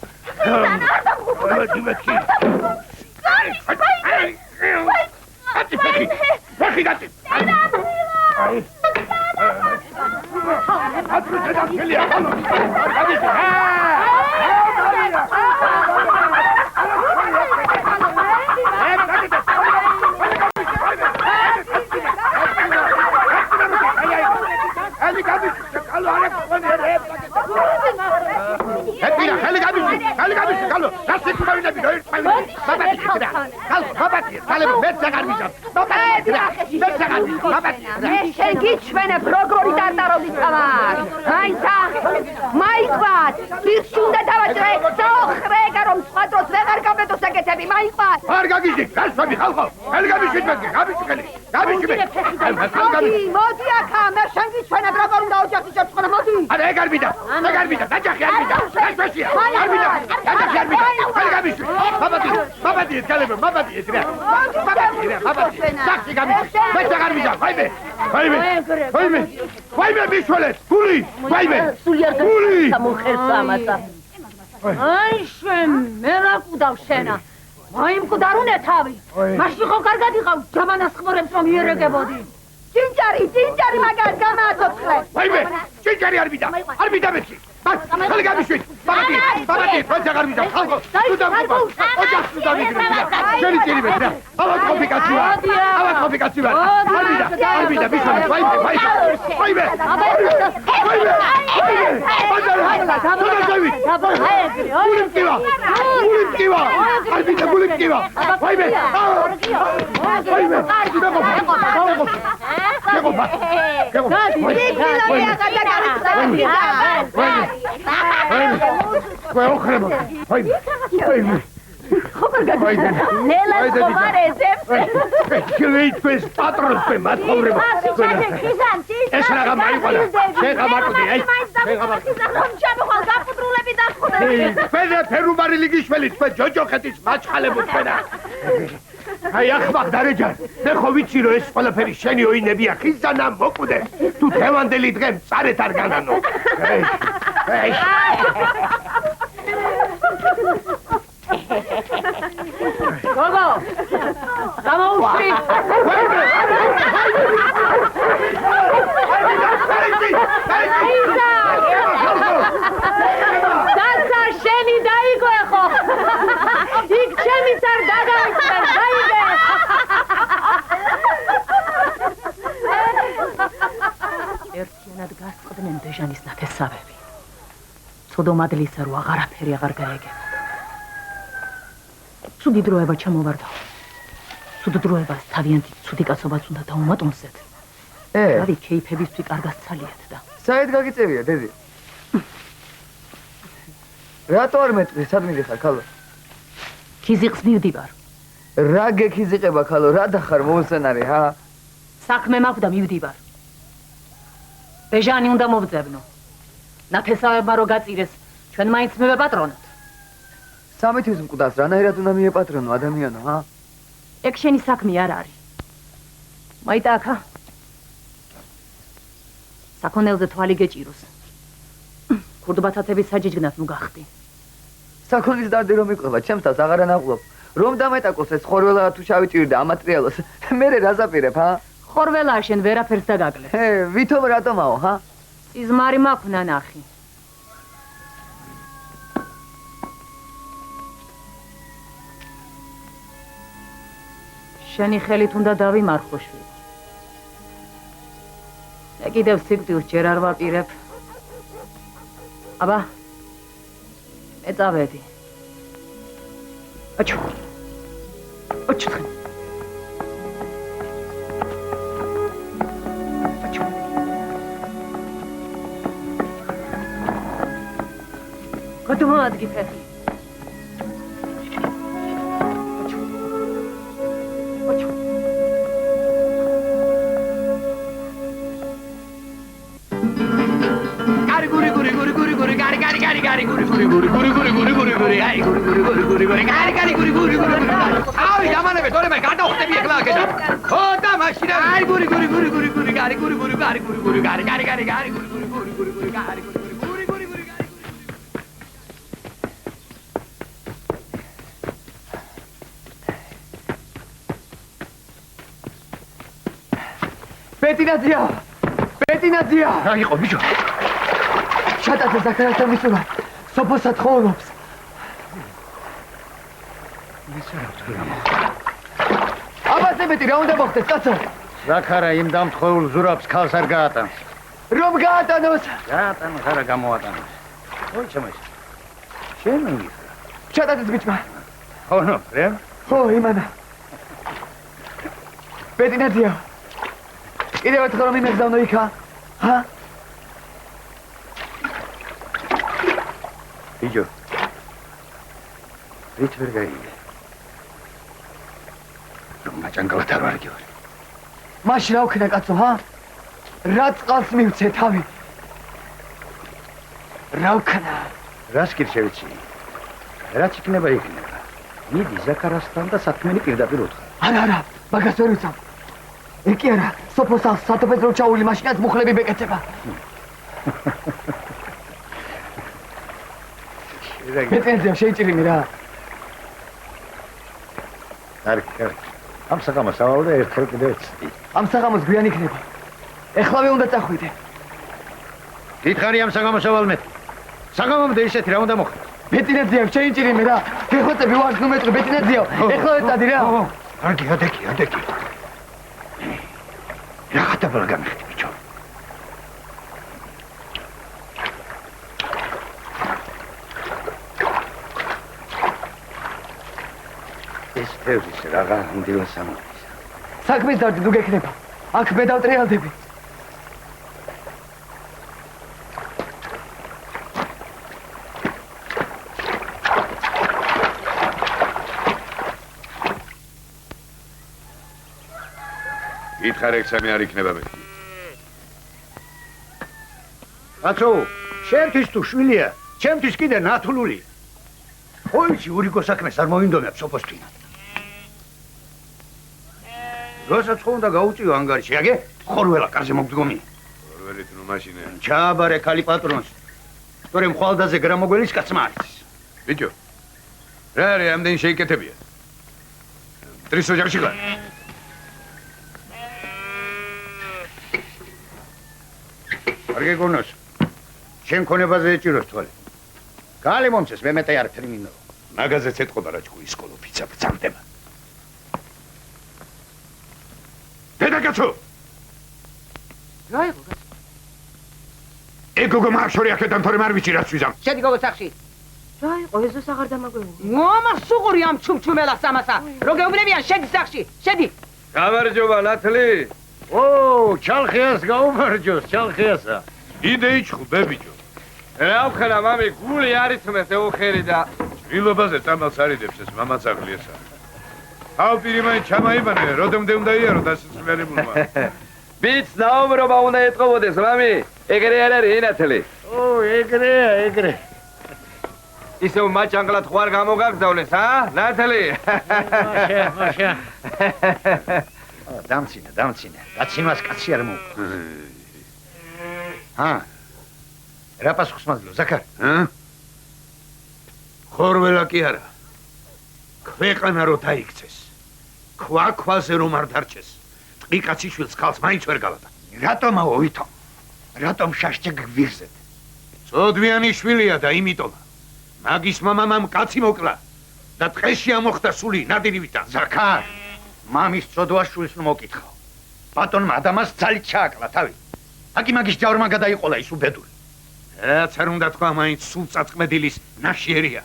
მე შენ გიჩვენებ როგორი დარტაროდი წამარ. აიცა მაიყვათ პირში უნდა დავაჭრე სოხრეგა რომ სხვა დროს ვეღარ გამედოს აკეთები მაიყვათ. არ გაგიჟდი გასვამი ხალხო ხელი გამიშვით მე გამიშველი მოდი აქა მე შენ გიჩვენებ როგორ უნდა ოჯახი შეწყო მოდი. არა ეგ არ მინდა დაჯახი არ მინდა გასვაშია არ მინდა დაჯახი არ მინდა ხელი გამიშვით მაბადი ეთქალებო მაბადი ეთქა სახში გამიშვით მე აღარ მინდა ვაიმე მიშველეთ გული ვაიმე გული სამხერს ამაცა აი შენ მე რა ყუდავ შენა აი მკვდარუნე თავი მაშინ ხო კარგად იყავ ჯამანას ხმორებს რომ იერეგებოდი ჭინჭარი მაგარ გამააცოცხლე ვაიმე ჭინჭარი არ მინდა მეთქი ხელი გამიშვით მაბადი მე აღარ მინდა ხალხო თუ დამყობა ოჯახს თუ დამიგრე შენი წილი მე რა ავად კომპლიკაცია არ მინდა მიშველეთ ვაიმე აი ახმარ დარეჯან მე ხო ვიცი რომ ეს ყველაფერი შენი ოინებია ხიზანა მოკვდე თუ თევანდელი დღე მწარეთ არ განანო გოგო გამოუშვი დაცა შენი დაიგო ხო იქ ჩემი სარ დაგავიწყე დაიგე ერთიანად გასწყდნენ ბეჟანის ნათესავები ცუდომადლისა რო აღარაფერი აღარ გაეგება ცუდი დროება ჩამოვარდა ცუდ დროებას თავიანთი ცუდი კაცობაც უნდა დაუმატონსეთ რავი კეიფებისთვის კარგად ცალიათ და საერთოდ გაგიწევია დედი რატო არ მეტყვი სად მიდიხარ ქალო ქიზიყს მივდივარ რა გექიზიყება ქალო რა დახარ მოუსწენარი ჰა საქმე მაქვს და მივდივარ ბეჟანი უნდა მოვძებნო ნათესავებმა რო გაწირეს ჩვენ მაინც მივეპატრონოთ 3 თვის მკვდარს რანაირად უნდა მიეპატრონო ადამიანო ჰა ეგ შენი საქმე არ არის მაიტა აქა საქონელზე თვალი გეჭიროს ქურდბათათების საჯიჯგნად ნუ გახდი საქონლის დარდი რომ იყვება ჩემს თავს აღარ ანაყლობ რომ დამეტაკოს ეს ხორველა თუ შავი ჭირი და ამატრიალოს მე რა ზაპირებ ჰა ხორველაა შენ ვერაფერს დაგაკლებ ვითომ რატომაო ჰა სიზმარი მაქვს ნანახი შენი ხელით უნდა დავიმარხო შვილი მე კიდევ სიკვდილს ჯერ არ ვაპირებ აბა მე წავედი აჩუ გადმოადგი ფეხი აი დამანები თორე მე გადავხდები ეხლა აქედან ხო და მაშინ აი გური გარი პეტინაძია რა იყო ბიჭო შატაცე ზაქარასთან მისულა სოფოსად ხოვნობს აბასებეთი რა უნდა მოხდეს კაცო ზაქარა იმ დამთხოვულ ზურაბს ქალს არ გაატანს რომ გაატანოს გაატანოს არა გამოატანოს ой ჩემეს შენ მიიღე შატაცეს ბიჭმა ხო ნო რემ ხო იმანა პეტინაძია კიდევ ერთხელ რომ იმეგზავნო იქა? ჰა? ბიჭო. რით ვერ გაიგე? რომ მაჭანგალად არ ვარ გიوار. მაშინ რა ვქნა კაცო, ჰა? რა წყალს მივცე თავი? რა ვქნა? რას გირჩევიცი? რაც იქნება იქნება. მიდი ზაქარასთან და საქმენი პირდაპირ უთხრა. არა, მაგას ვერ ვიცავ. ეკი არა, სოფოსალს სათოფერო ჩაული მაშინაც მუხლები ბეკეთება. მეტენზია შეიჭირიმი რა. კარგი. ამ საღამოს ავავდა ერთხელ კიდევ ეცდი. ამ საღამოს გვიან იქნება. ეხლავე უნდა წახვიდე. გითხარი ამ საღამოს ავალმეთ. საღამომდე ისეთი რა უნდა მოხდეს? მეტინეძია შეიჭირიმი რა. ფეხოწები ვარ ნუ მეტყვი მეტინეძია. ეხლავე წადი რა. ადეგი. რა ხატაბლა გამიხდი ბიჭო. ეს თევზის რაღა უნდილა სამოდის. საქმის დარდი თუ გექნება. აქ მე დავტრიალდები. გითხარ ექსამი არ იქნება მეთქი. კაცო, შენთვის თუ შვილია, ჩემთვის კიდე ნათლული. ოიჩი ურიკო საქმეს არ მოინდომებ სოფოსთვის. როცა ხო უნდა გაუწიო ანგარიში, აგე ხორველა კარზე მოგდგომი. ხორველით ნუ მაშინე. ჩააბარე ქალი პატრონს. თორემ ხვალდაზე გრამოგველის კაცმა არის. ბიჭო. რა არის ამდენი შეიკეთებია? ტრისო ჯარში ხარ? არ გეგონოს. შენ ქონებაზე ეჭიროს თვალე. გალი მომწეს მე მეტე არ ტრიმინო. მაგაზეც ეთყობა რა ჭკუის სკოლო ფიცა ბრძანდება. დედაკაცო. რა იყო გასა? ეგოგო მარშორი აქედან თორემ არ ვიცი რაც ვიზამ. შედი გოგო სახში. რა იყო ეზოს აღარ დამაგვევინე. მომა სუყური ამ ჩუმჩუმელას ამასა. რო გეუბნებიან შედი სახში. შედი. გამარჯობა ნათლი. ო, ჩალხიას გაუმარჯოს, ჩალხიასა. იდე იჩხუბე ბიჭო. რა ვქნა მამი გული არითმეს ეუხერი და ილობაზე წამალს არიდებს ეს მამაცაღლიესა. აუ პირიმაი ჩამაიბანე, როდემდე უნდა იარო დასწრებულმა. ბიც დაუმრობა უნდა ეთყობოდეს მამი. ეგრე არ არის ნათლი. ო, ეგრე. ისე მაჭანგლად ხوار გამოგაგზავნეს, ა? ნათლი. მაშა. დამცინე. დაცინვას კაცი არ მოუყვა. ჰა. რა პასუხს მაძლევ, ზაქარ? ჰა? ხორველა კი არა. ქვეყანა რო დაიქცეს. ქვაზე რომ არ დარჩეს. ტყიკაციშვილს ხალხს მაინც ვერ გავატა. რატომ ავითო? რატომ შაშჭე გვირზეთ? წოდვიანი შვილია და იმიტომ მაგის მამამ კაცი მოკლა და ტყეში ამოხდა სული ნადირივითა. ზაქარ, მამის წოდვაშვილს ნუ მოკითხავ. ბატონმა ადამას ძალით ჩააკლა თავი. აკი მაგის ჯავრმა გადაიყოლა ის უბედური. რაც არ უნდა თქვა, მაინც სულ წაწმედილის ნაშიერია.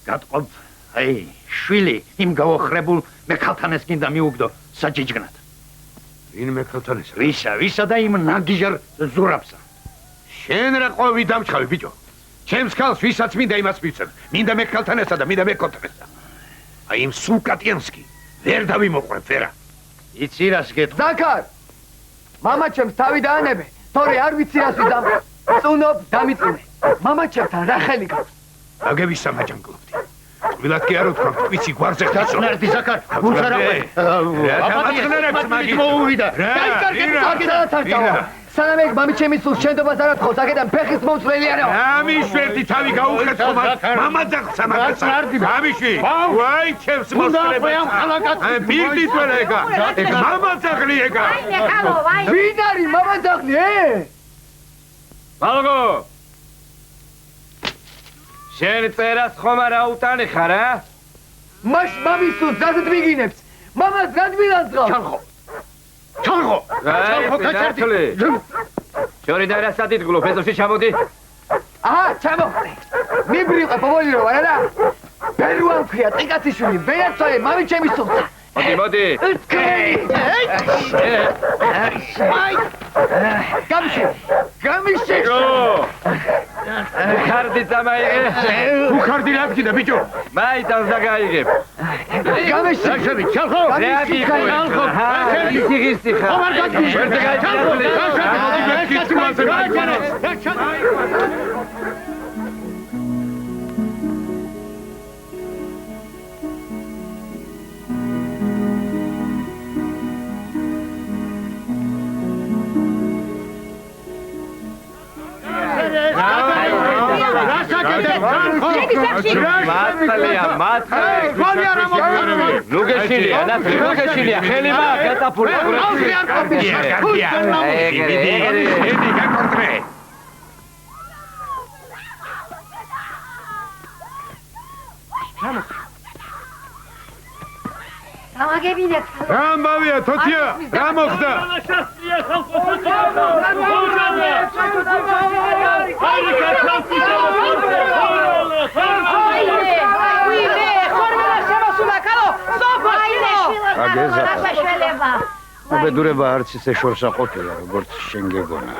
გატყობ, აი, შვილი იმ გაოხრებულ მექალთანეს გინდა მიუგდო საჯიჯგნად. ვინ მექალთანეს? ვისა და იმ ნაგიჟარ ზურაბსა. შენ რა ყვევი დამჩხავი ბიჭო. ჩემს ქალს ვისაც მინდა იმას მივცემ. მინდა მექალთანესა და მინდა მექალთანესა. აი იმ სულკატიანსკი ვერ დავიმოყრებ ვერა. იცი რას გეტყვი? ზაქარ! მამა ჩემს თავი დაანებე, თორე არ ვიცი რას ვიზამ. წუნობ დამიწუნე. მამა ჩემთან რა ხელი გაქვს? აგებისა მაჯანგლობდი. თბილად კი არ უთქვამთ, ვიცი გვარზე დაწუნარდი ზაქარ, გულს არ აყვე. დამაწყნარებს მაგი მოუვიდა. სანამ ეგ მამი ჩემი სულ შენდობას არ ათხოვს, აქედან ფეხის მომწვრელი არა. ამიშვერდი თავი გაუხეთო მამა ძაღლს ამაგასა. ამიშვი. ვაი ჩემს მოსწრება. ბიგდით ვერა ეგა. მამა ძაღლი ეგა. ვინ არის მამა ძაღლი? მალგო. შენ წერას ხომ არა უტანი ხარ, ა? მაშ მამის სულ ზაზად მიგინებს. მამას გადმილანძღავ. ჩანხო კაჭარდი. შორი და რას ადიდგლო, ფეზოში ჩამოდი. აჰა, ჩამოხდი. მიბრიყე პოვოლი რო არა რა. ბერუა მქვია, ტიკაციშვილი, ვერაცოე, მამი ჩემი სულთა. მოდი. გამიშე. ხარდი დამაიღე. უხარდი რა გიდა ბიჭო? მაიტანს დაგაიღებ. გამიშე. ჩალხო. რეაგი ხალხო. ისიღისი ხა. ხომ არ გაგიშე. ნუგეშილია, ხელი მაგ გატაფული. გამაგებინეთ. რა ამბავია, თოთია? რა მოხდა? უბედურება არც ისე შორსა ყოფილა, როგორც შენ გეგონა.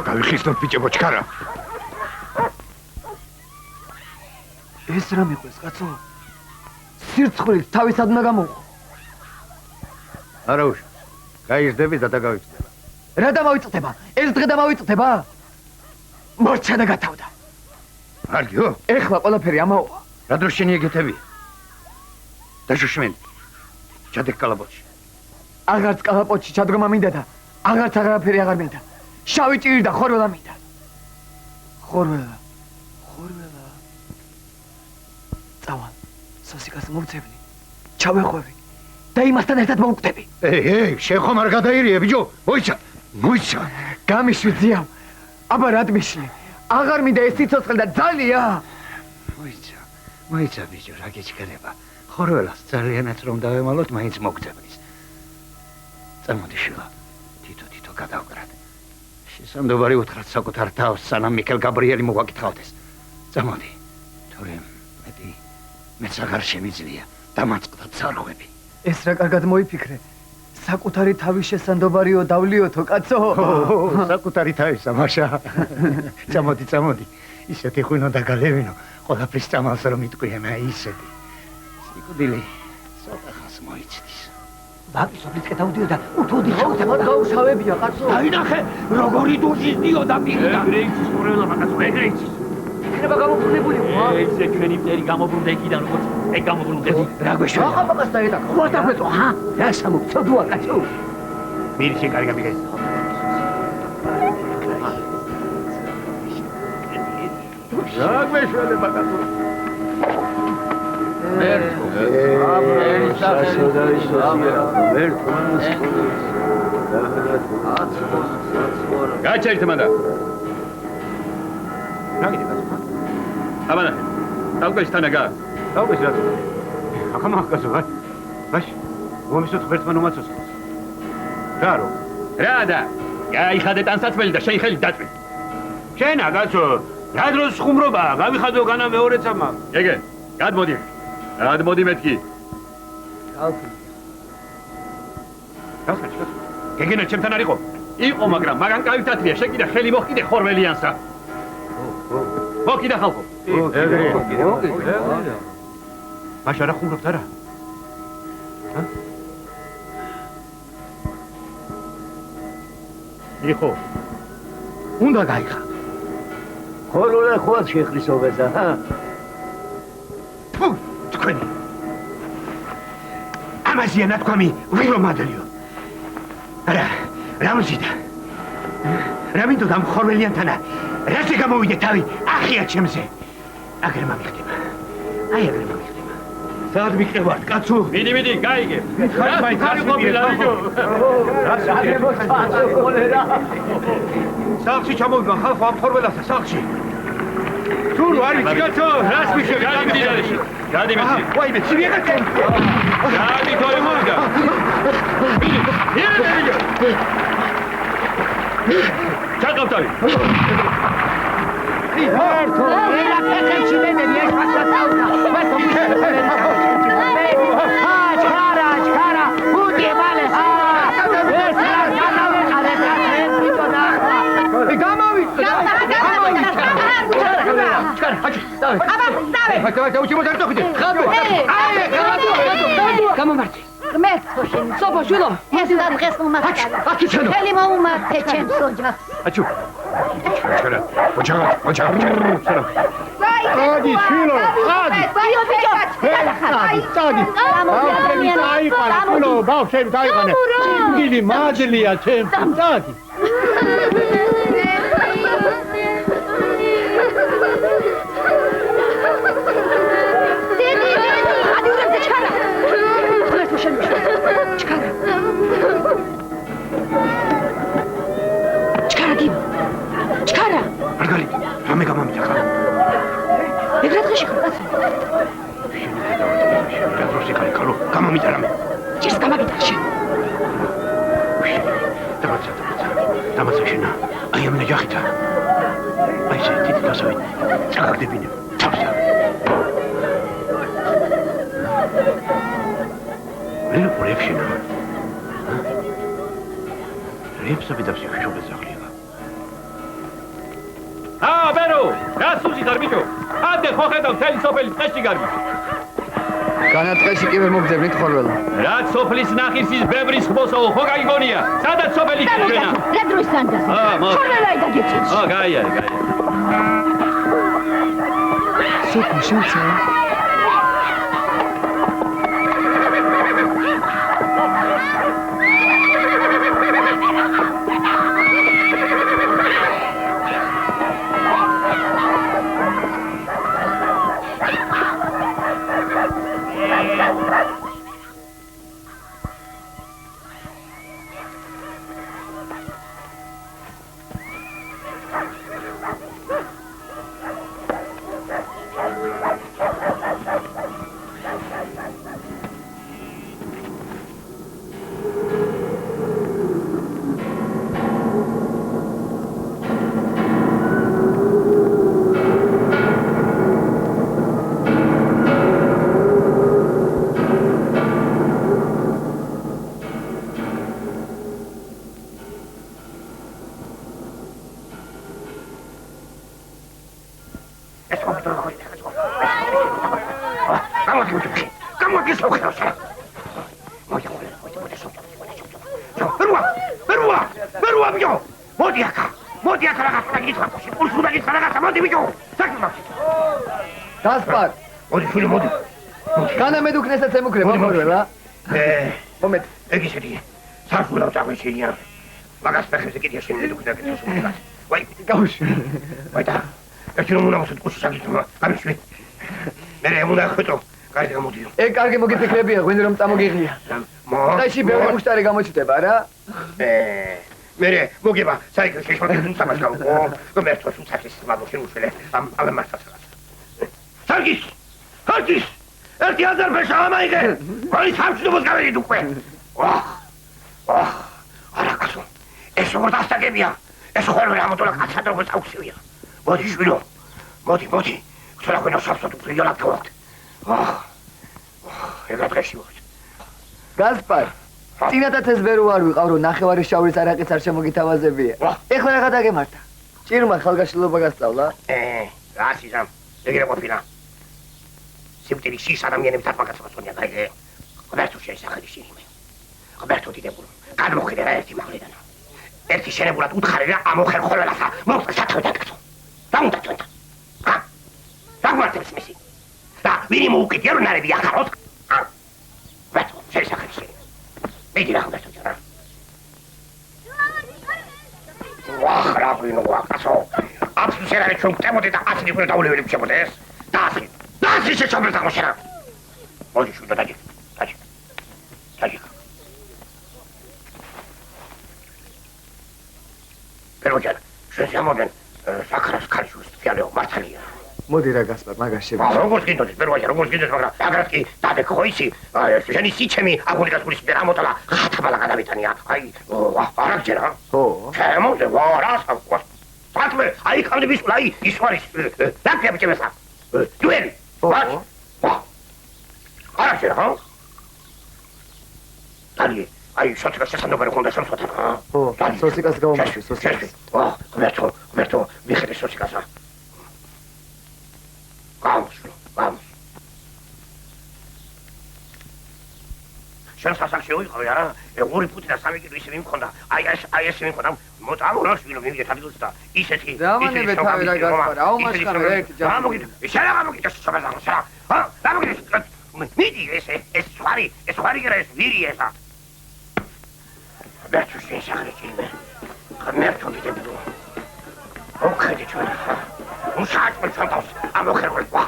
გავიხიზნოთ ბიჭებო ჩქარა. ეს რა მიყვეს, კაცო? სირცხვილით თავისად უნდა გამოვყო. არა უშავს. გაიზრდები და დაგავიწყდება. რა დამავიწყდება? ეს დღე დამავიწყდება? მორჩა და გათავდა. არგიო? ეხლა ყველაფერი ამაოა. რა დროს შენი ეგეთები? დაშოშმენ. ჩადეკ კალაპოტში. აღარც კალაპოტში ჩადგომა მინდა და აღარც აღარაფერი აღარ მინდა. შავი ჭირი და ხორველა მინდა. ხორველა. წავალ. სოსიკას მოვწევნი. ჩავეხვევი და იმასთან ერთად მოვკვდები. შენ ხომ არ გადაირიე ბიჭო? მოიცა. გამიშვიძიავ. აბა რად მიშლი? აღარ მინდა ეს სიცოცხლე და ძალია. მოიცა ბიჭო, რა გეჩქერება. ხორველას ძალიანაც რომ დავემალოთ, მაინც მოგწევნის. წამოდი შილა. თითო გადავკრათ. შესამდობარი უთხრათ საკუთარ თავს, სანამ მიქელ გაბრიელი მოგვაკითხავდეს. წამოდი. თორემ მეც აღარ შემიძლია დამაწყდა ცარღვები. ეს რა კარგად მოიფიქრე. საკუთარი თავის შესანდობარიო დავლიოთო, კაცო. საკუთარი თავის ამაშა. წამოდი. ისეთი ღვინო და გალევინო, ყველაფრის წამალს რომ იტყვიე მე ისეთი. სიკვდილი ცოტა ხანს მოიცდის. ბაკი სოფლისკენ დავდიოდა, უთოდი შევდება და გაუშავებია, კაცო. დაინახე, როგორი დუჟის დიოდა პირიდან. ეგრეიცის ხორელა მაგაცო, ეგრეიცის. იქნება გამობრუნებული. ესე ჩვენი მტერი გამობრუნდა იქიდან, როგორც ეგ გამობრუნდები. რა გვეშველა? ახლა ბაკას დაედა. ხوار დაგვეწო, ჰა? რა სამოგწოდოა, კაცო. მირში კარგა მიგეს. რა გვეშველა ბაკასო? გაჩერთ მანდა. რა გიდება? აბანა. დავკეშ თანაგა. დავკეშ რა. ახლა მაგასო, ვაი. ვაი. მომისოთ ღერთმან უმაცოს. გარო. რა და? გაიხადე ტანსაცმელი და შენ ხელი დაწვი. შენა კაცო, რა დროს ხუმრობაა? გავიხადო განა მეორეც ამა. ეგე, გადმოდი მეთქი. გავხარჯ. გეგენა ჩემთან არ იყო? იყო, მაგრამ მაგან კავითათრია, შენ კიდე ხელი მოხიდე ხორველიანსა. მოკიდა ხალხო. ეგრე. მაშა რა ხუმრობთ არა? ჰა? იყო. უნდა გაიხა. ხოროლა ხوار შეხრისობეცა, ჰა? ფუ, თქვენი. ამაზია ნათქვამი, ვირო მადლიო. რა მზიდა? რა მინდოდა ამ ხორველიანთანა? რაზე გამოვიდე თავი? ახია ჩემზე. აგერ მომიხდება. აი აგერ მომიხდება. სად მიყევართ, კაცო? მიდი, გაიგე. ხარ ყოფილა, ბიჭო. სახლში ჩამოვიდა ხალხო ამ ხორველასა, სახლში. სულ არ ვიცი, კაცო, რას მიშევი? გადი მეცი. ვაი, მეცი ვიღაცა. გადი თორე მოვიდა. ჩაკავ თავი. ერთო ელა ფეხებში მენები ეს მასაუდა ვეთო ჩქარა ბუდი მალე ეს რა განავეყარე და თვითო ნახლა გამოვიდა ჩქარა დავე აბა უჩი მოდარ თოქდი ხადო გამომართი ღმერთო შენ სოფოშულო ეს და დღეს მომახარა აკიჩენო ხელი მოუმართე ჩემს ოჯახს აჩუ ოჯახ ადი შილო ადი ბიო ბიჭო ადი აიყარა შილო ბავშვები დაიყანე ჭინგილი მადლია ჩემს ადი ჩქარა მარგალიტ რამე გამამიდა ხარ ეგრე დღეში ხარ კაცო რაზროსი ხარ ხალო გამამიდა რამე ჭირს გამაგიდა შენ დამაცა შენა აი ამ ნაჯახითა აი შე დიდი გასავით წაგაგდებინე თავსა მე პროექტშენა რეფსები და ფსიქოლოგია ზაღლია ბერო რა სუზი ხარ ბიჭო ანდე ხო ხედავ თელი სოფელი წეში გარბი განაწყეში კი ვერ მოგძებნით ხოლმე რაც სოფლის ნახის ის ბებრის ხმოსაო ხო გაიგონია სადაც სოფელი ჩვენა რა დროის სანდას ხოლმე დაგეჭირ გაიარე სოფო შენცა გასპარ მოდი შვილო მოდი განამედუქნესაც ემუქრება ხოლმე მომეთ ეგ ისეთი სარფულა წაგვეშინია მაგას ფეხებზე კიდე შენედუქნა გეთოსულა ვაი გავუშვი ვაი და ეს რომ უნდა მოსულ კუში საგიტო გამიშვი მე უნდა ხვიტო კარგი გამოდიო ეგ კარგი მოგიფიქრებია ღვინი რომ წამოგიღია დაიში ბევრი მუშტარი გამოჩნდება რა მე მოგება საიკლში შეშოთი თამაშ გავყო გმერთო სუცახის მაგოშენ უშველე ამ მასაცრა სარგის სარგის ერთი აზარ ფეშა ამაიგე ვაი სამშობლოს გავიდ უკვე არაკასო ეს როგორ დასტაგებია ეს ხოლმე ამოტოლა კაცად როგორ წაუხსივია მოდი შვილო მოდი ხსნა ხონა საფსოთ პრიოლად გავხდ ეგა დღეში ვარ გასპარ წინათაც ეს ვერ ვარ ვიყავ რომ ნახევარი შავრის არაყიც არ შემოგითავაზებია ეხლა რა გადაგემართა ჭირმა ხალგაშლობა გასწავლა რაში ზამ ეგრე ყოფილა სიკვდილი შის ადამიანებს დაფაგაცვაცონია გაიგე ღმერთო შეისახელი შინიმე ღმერთო დიდებული გადმოხედე რა ერთი მაღლიდან ერთი შენებურად უთხარი რა ამოხერ ხოლმეასა მოხდა სათავე დაგწო და უნდა თქვენ და გვარტებს მისი და ვინი მოუკიდე რომ ნარები ახაროთ ღმერთო შეისახელი შინიმე მიდი რა ღმერთო ჯარა ვახ რა ვინო ვაკასო აბსოლუტურად ჩვენ გწემოდე და ასი უფრო დაულეველი შეmodes და ასი Dați ce s-a plătat mașina! Mozi și uite, taci. Perugian, și înseamnă din sacra scalcius, fialeu, marțalia. Modi ra Gaspar, maga și Rogul skindoți, Perugian, rogul skindoți, maga. Agratki, tate khoisi, jeni sichemi, agunikas puri speramo tala, gata bala gadavitania. Ai, arakjera. Ce moze, vara, sa, საქმე, აი ხამდი მისვლა, აი ის არის. რა ქვია ბიჭებსა? ჯუელი. ბაჭ. არა შეხო? დალი, აი სოციალ შესაძლებელი ხონდა შემსვათა. ო, სოციალს გავამშვი, სოციალს. მერტო, მიხედე სოციალსა. Vamos. შენ სასახში ვიყავი არა? ორი ფუტი და სამი კილო ისე მიმქონდა. აი ეს მიმქონდა. მოწამოროს ვინო მივიდეთ ადგილს და ისეთი. დამანებე თავი რა გასპარა. აუ მასხარა ერთი ჯამი. გამოგიდე. შელა გამოგიდე შობაზა შელა. ჰა, გამოგიდე. მიდი ეს ხარი გერა ეს ვირი ესა. მერტო შეშაღრეჭი მე. მერტო ვიდებდო. ოქედი ჩვენ. უშაჭმე ჩანტავს. ამოხერხე ყვა.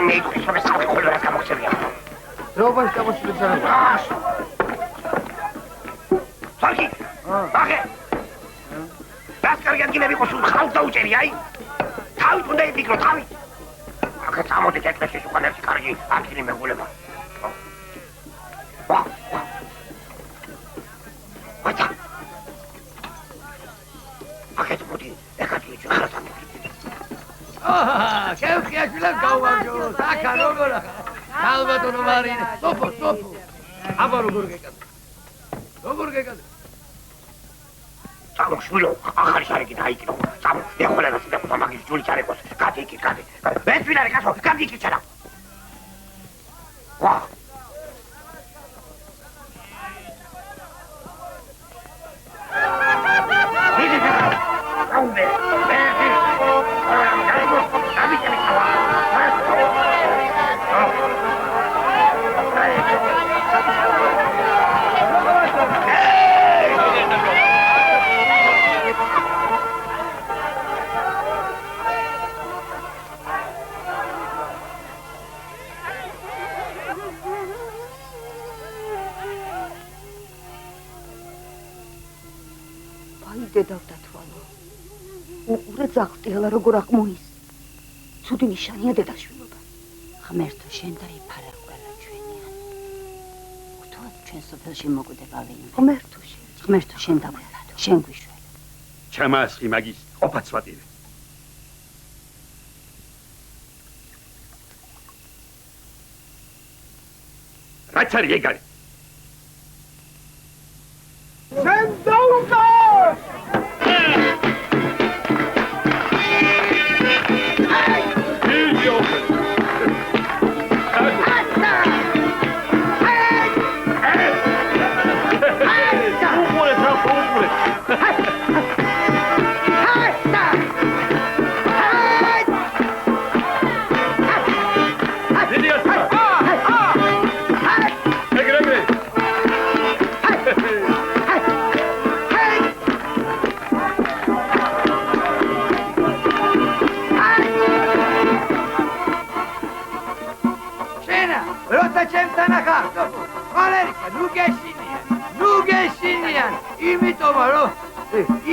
მე იქნება სამი ხოლმე გამოგცემია. დროუბაში გამოსვლებს არა. სარკი. ბაღე. დასკარგან გინები ყოსულ ხალხ დაუჭერი აი. თავით უნდა იფიქრო თავით. აქ წამოდი კეთილში უკან ერთი კარგი აქინი მეგულება. ვაცა. აქეთ მოდი ეკათი ხართან. შევხია შვილად გავვარჯო, საკა როგორ ახლა? ალბათო მარინე, სოფო. აბა როგორ გეკადა? წამო შვილო, ახალი შარიკი დაიკიდო. წამო, ეხოლება სიტყვა მაგის ჯული ჩარეკოს. გადი იქით. ეს ვინ არის კაცო? გადი იქით ჩარა. ვა. მიდი და. აუმე. დედავდა თვალო. უყურე ძაღლტიალა როგორ აღმოის. ცუდი ნიშანია დედაშვილობა. ღმერთო შენ დაიფარა ყველა ჩვენიან. უთოთ ჩვენ სოფელში მოკვდება ვინმე. ღმერთო შენ დაგვეღადო. შენ გვიშველი. ჩამასხი მაგის ყოფაცვატირე. რაც არის ეგ არის? შენ დაუკა!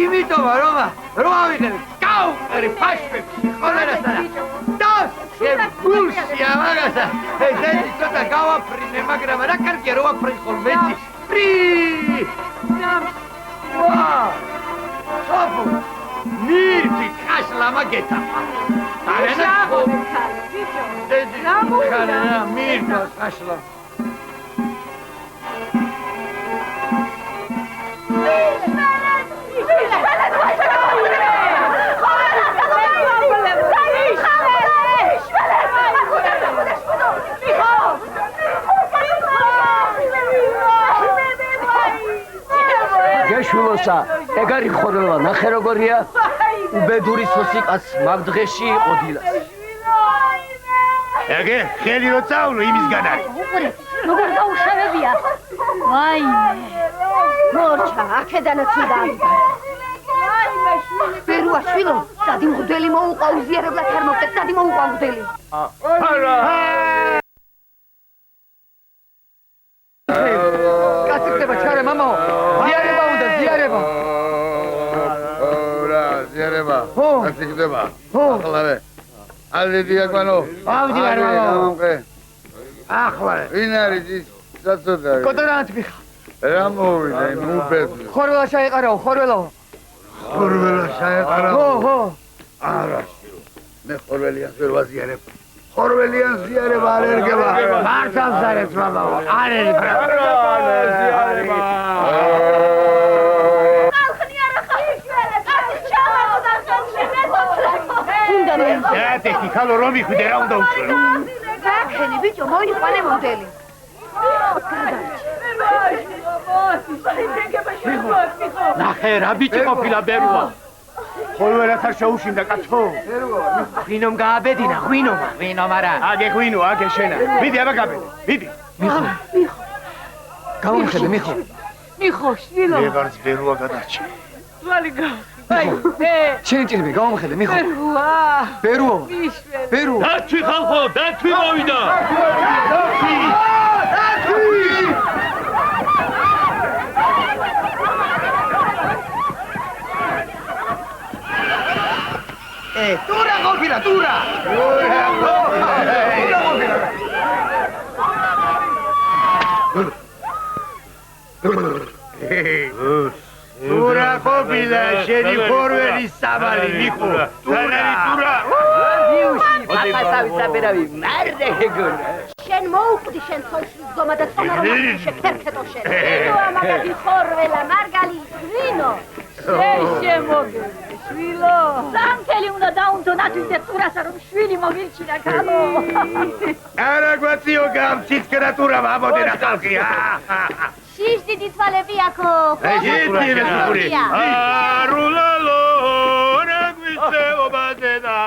იმიტომ რომ ავიღებ კაუკერი ფაშფებში ხოლერასთან და გულშია მაგასა ეს ცოტა გავაფრინე მაგრამ რა კარგია რომ ვაფრინ ხოლმე ფრი სოფო მირთი ხაშლა მაგეთა დარენა ხალე მირთი ხაშლა გეშულოსა, ეგ არის ხორელა, ნახე როგორია? უბედური სოსიკაც მაგ დღეში იყო დილას. ეგე, ხელი რო წავნო იმისგან არის. უყურე, როგორ გაუშავებია. ვაიმე. მორჩა, აქედანაც უნდა ავიდა. ვაიმე, შვილი. ბერუა შვილო, სადი მღვდელი მოუყვა უზიარებლად არ მოგდეთ, სადი მოუყვა მღვდელი. არა. კაციკდება ჩარე მამაო. ზიარება უნდა, ზიარება. ზიარება. კაციკდება. ახლა რე. ალები აკვანო. ავდივარ მამაო. ახლა ვინ არის ის საწოდა? კოტორანტ მიხა. რა მოვიდა მუბედლი ხორველა შეეყარაო ხორველაო ხორველა შეეყარაო ხო არა მე ხორველიანს ვერ ვაზიარებ ხორველიანს ზიარება არ ერგება მართალ ზარებს მამაო არ ერგება ეთიკი ხალო რომ იხვიდე რა უნდა უჩვენო გაქენი ბიჭო მოიყვანე მოდელი ნახე რა ბიჭი ყოფილა ბერუა ხოლმე არ შეუშინდა კაცო ღვინომ გააბედინა ღვინომ არა აგე ღვინო აგე შენა მიდი აბა გაბედე მიდი მიხო გამომხედე მიხო შვილო ეგარც ბერუა გადარჩა ვალი გა აი შენი ჭირები გამომხედე მიხო ბერუა დათვი ხალხო დათვი მოვიდა დურა ყოფილა დურა დურა ყოფილა შენი ხორველის სამალი მიყო დურა აფასავისაბერავი მარდე გეგონა შენ მოუკვდი შენ ცოლშვილს გომა და წონარომა შეკერქეტო შენ ვინოა მაგარი ხორველა მარგალი ვინო შემოგე შვილო სამკელი უნდა დაუნდო ნათვისე წურასა რომ შვილი მოგილჩინა გამო არა გვაციო გამჩიცკრა ტურა მამოდე რა ხალხია შიშ დიდი თვალები აქო არულალო რა გვისეო ბაზედა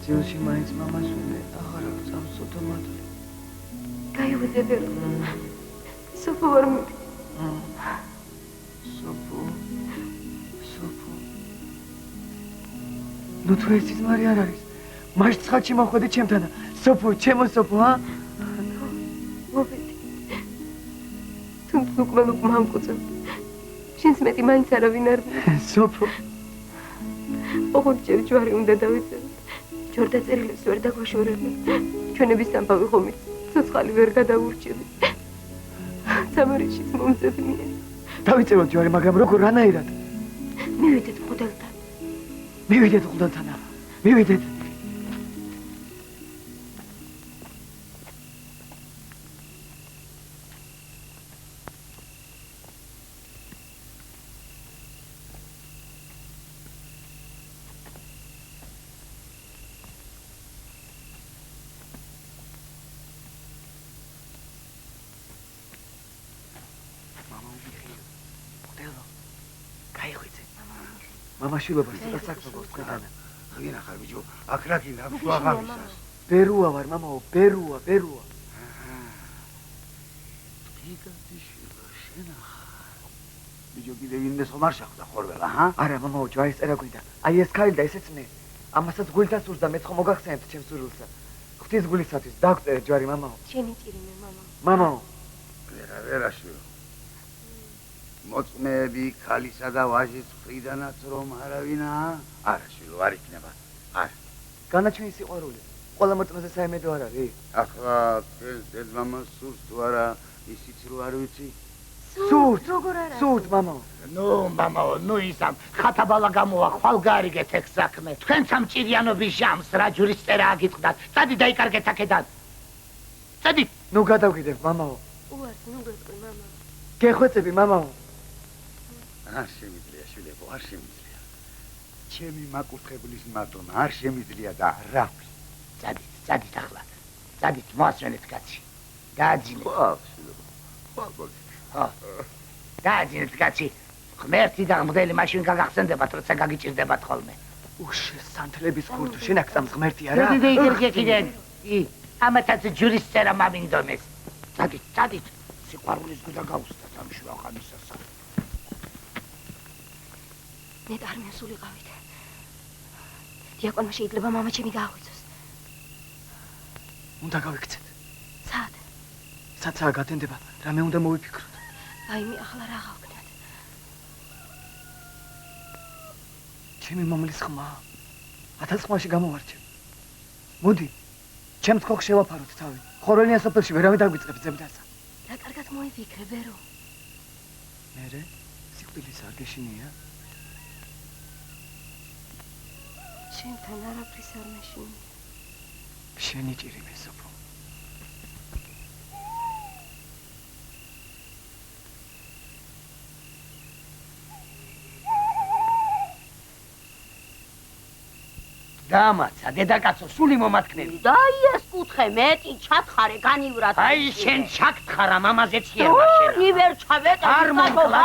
ძილში მაინც მამას ვინე აღარ აქვს წამსო თომატი გაივიდე ბერო სოფო არ მიდი სოფო ნუ თუ ეს ძმარი არ არის მაშ ცხადში მოხვედე ჩემთანა სოფო ჩემო სოფო მოვედი თუმცა უკმალ მამკუწა შენს მეტი მაინც არავინ არ სოფო ოღონდ ჯვარი უნდა დავიწერო ჯორდა წერილებს ვერ დაგვაშორებენ ჩვენების სამბავი ხომით ცოცხალი ვერ გადავურჩები სამარიშიც მომძებნია დავიწეროთ ჯვარი მაგრამ როგორ რანაირად მივიდეთ მღვდელთან მივიდეთ მამაშვილობას საქმე გვაქვს ქვეყანა. ხინა ხარ ბიჭო, აქ რა გინდა შუაღამისას. ბერუა ვარ მამაო, ბერუა. იგადიშვილო შენახარ. ბიჭო კიდე ვინდეს ხომ არ შეხვდა ხორველა, ჰა? არა მამაო, ჯვარის წერა გვინდა. აი ეს ქალი და ესეც მე. ამასაც გულთან სურს და მეც ხომ მოგახსენებთ ჩემს სურვილსა. ღვთის გულისათვის დაგწერე ჯვარი მამაო. შენი წირიმე მამაო. ვერაშვილო. მოწმეები ქალისა და ვაჟის მხრიდანაც რომ არავინაა? არა შვილო, არ იქნება. არა. განაჩენი სიყვარული. ყველა მოწმეზე საიმედო არ არის? ახლა ეს დედმამას სურს თუ არა, ისიც რო არ ვიცი. სურთ მამაო. ნუ მამაო, ნუ ისამ ხათაბალა გამოვა ხვალგარიგეთ ეგ საქმე. თქვენ სამჭირიანობის ჟამს რა ჯურის წერა აგიტყდათ. წადი დაიკარგეთ აქედან. წადი. ნუ გადავკიდებ მამაო. უარს ნუ გეტყვი მამა. გეხვეწები მამაო. არ შემიძლია შვილებო, არ შემიძლია. ჩემი მაკურთხებლის მატონა არ შემიძლია და რა ვქი. წადით ახლა. წადით მოასვენეთ კაცი. გააძინეთ. ხო, შვილებო. ხო. დააძინეთ კაცი. ღმერთი და მღვდელი მაშინ გაგახსენდებათ, როცა გაგიჭირდებათ ხოლმე. სანთლების ხურდ შენ აქ წამს ღმერთი არა? კი, ამათაც ჯურის წერა მამინდომეს. წადით, სიყვარულის გუდა გაუსტათ ამ შუახანისასა. ნეტ არ მიასულიყავით. დიაკონმა შეიძლება მამა ჩემი გააღვიძოს. უნდა გავიქცეთ. სად? საცაა გათენდება, რამე უნდა მოვიფიქროთ. აი მე ახლა რა გავქნათ? ჩემი მამლის ხმა 1000 ხმაში გამოვარჩევ. მოდი, ჩემს ხოხ შევაფაროთ თავი. ხორონია სოფელში ვერავე დაგვიწყებს ძებდასა. რა კარგად მოიფიქრე, ბერო. მერე სიკვდილის არ გეშინია? შენთან არაფრის არ მეშინია. შენი ჭირი სოფო. დამაცა, დედაკაცო, სული მომათქნები. და ეს კუთხე მეტი ჩათხარე განივრათ. აი შენ ჩაგთხარა მამაზეც იერმა შენ. ნივერ ჩავეტა. არ მომკლა,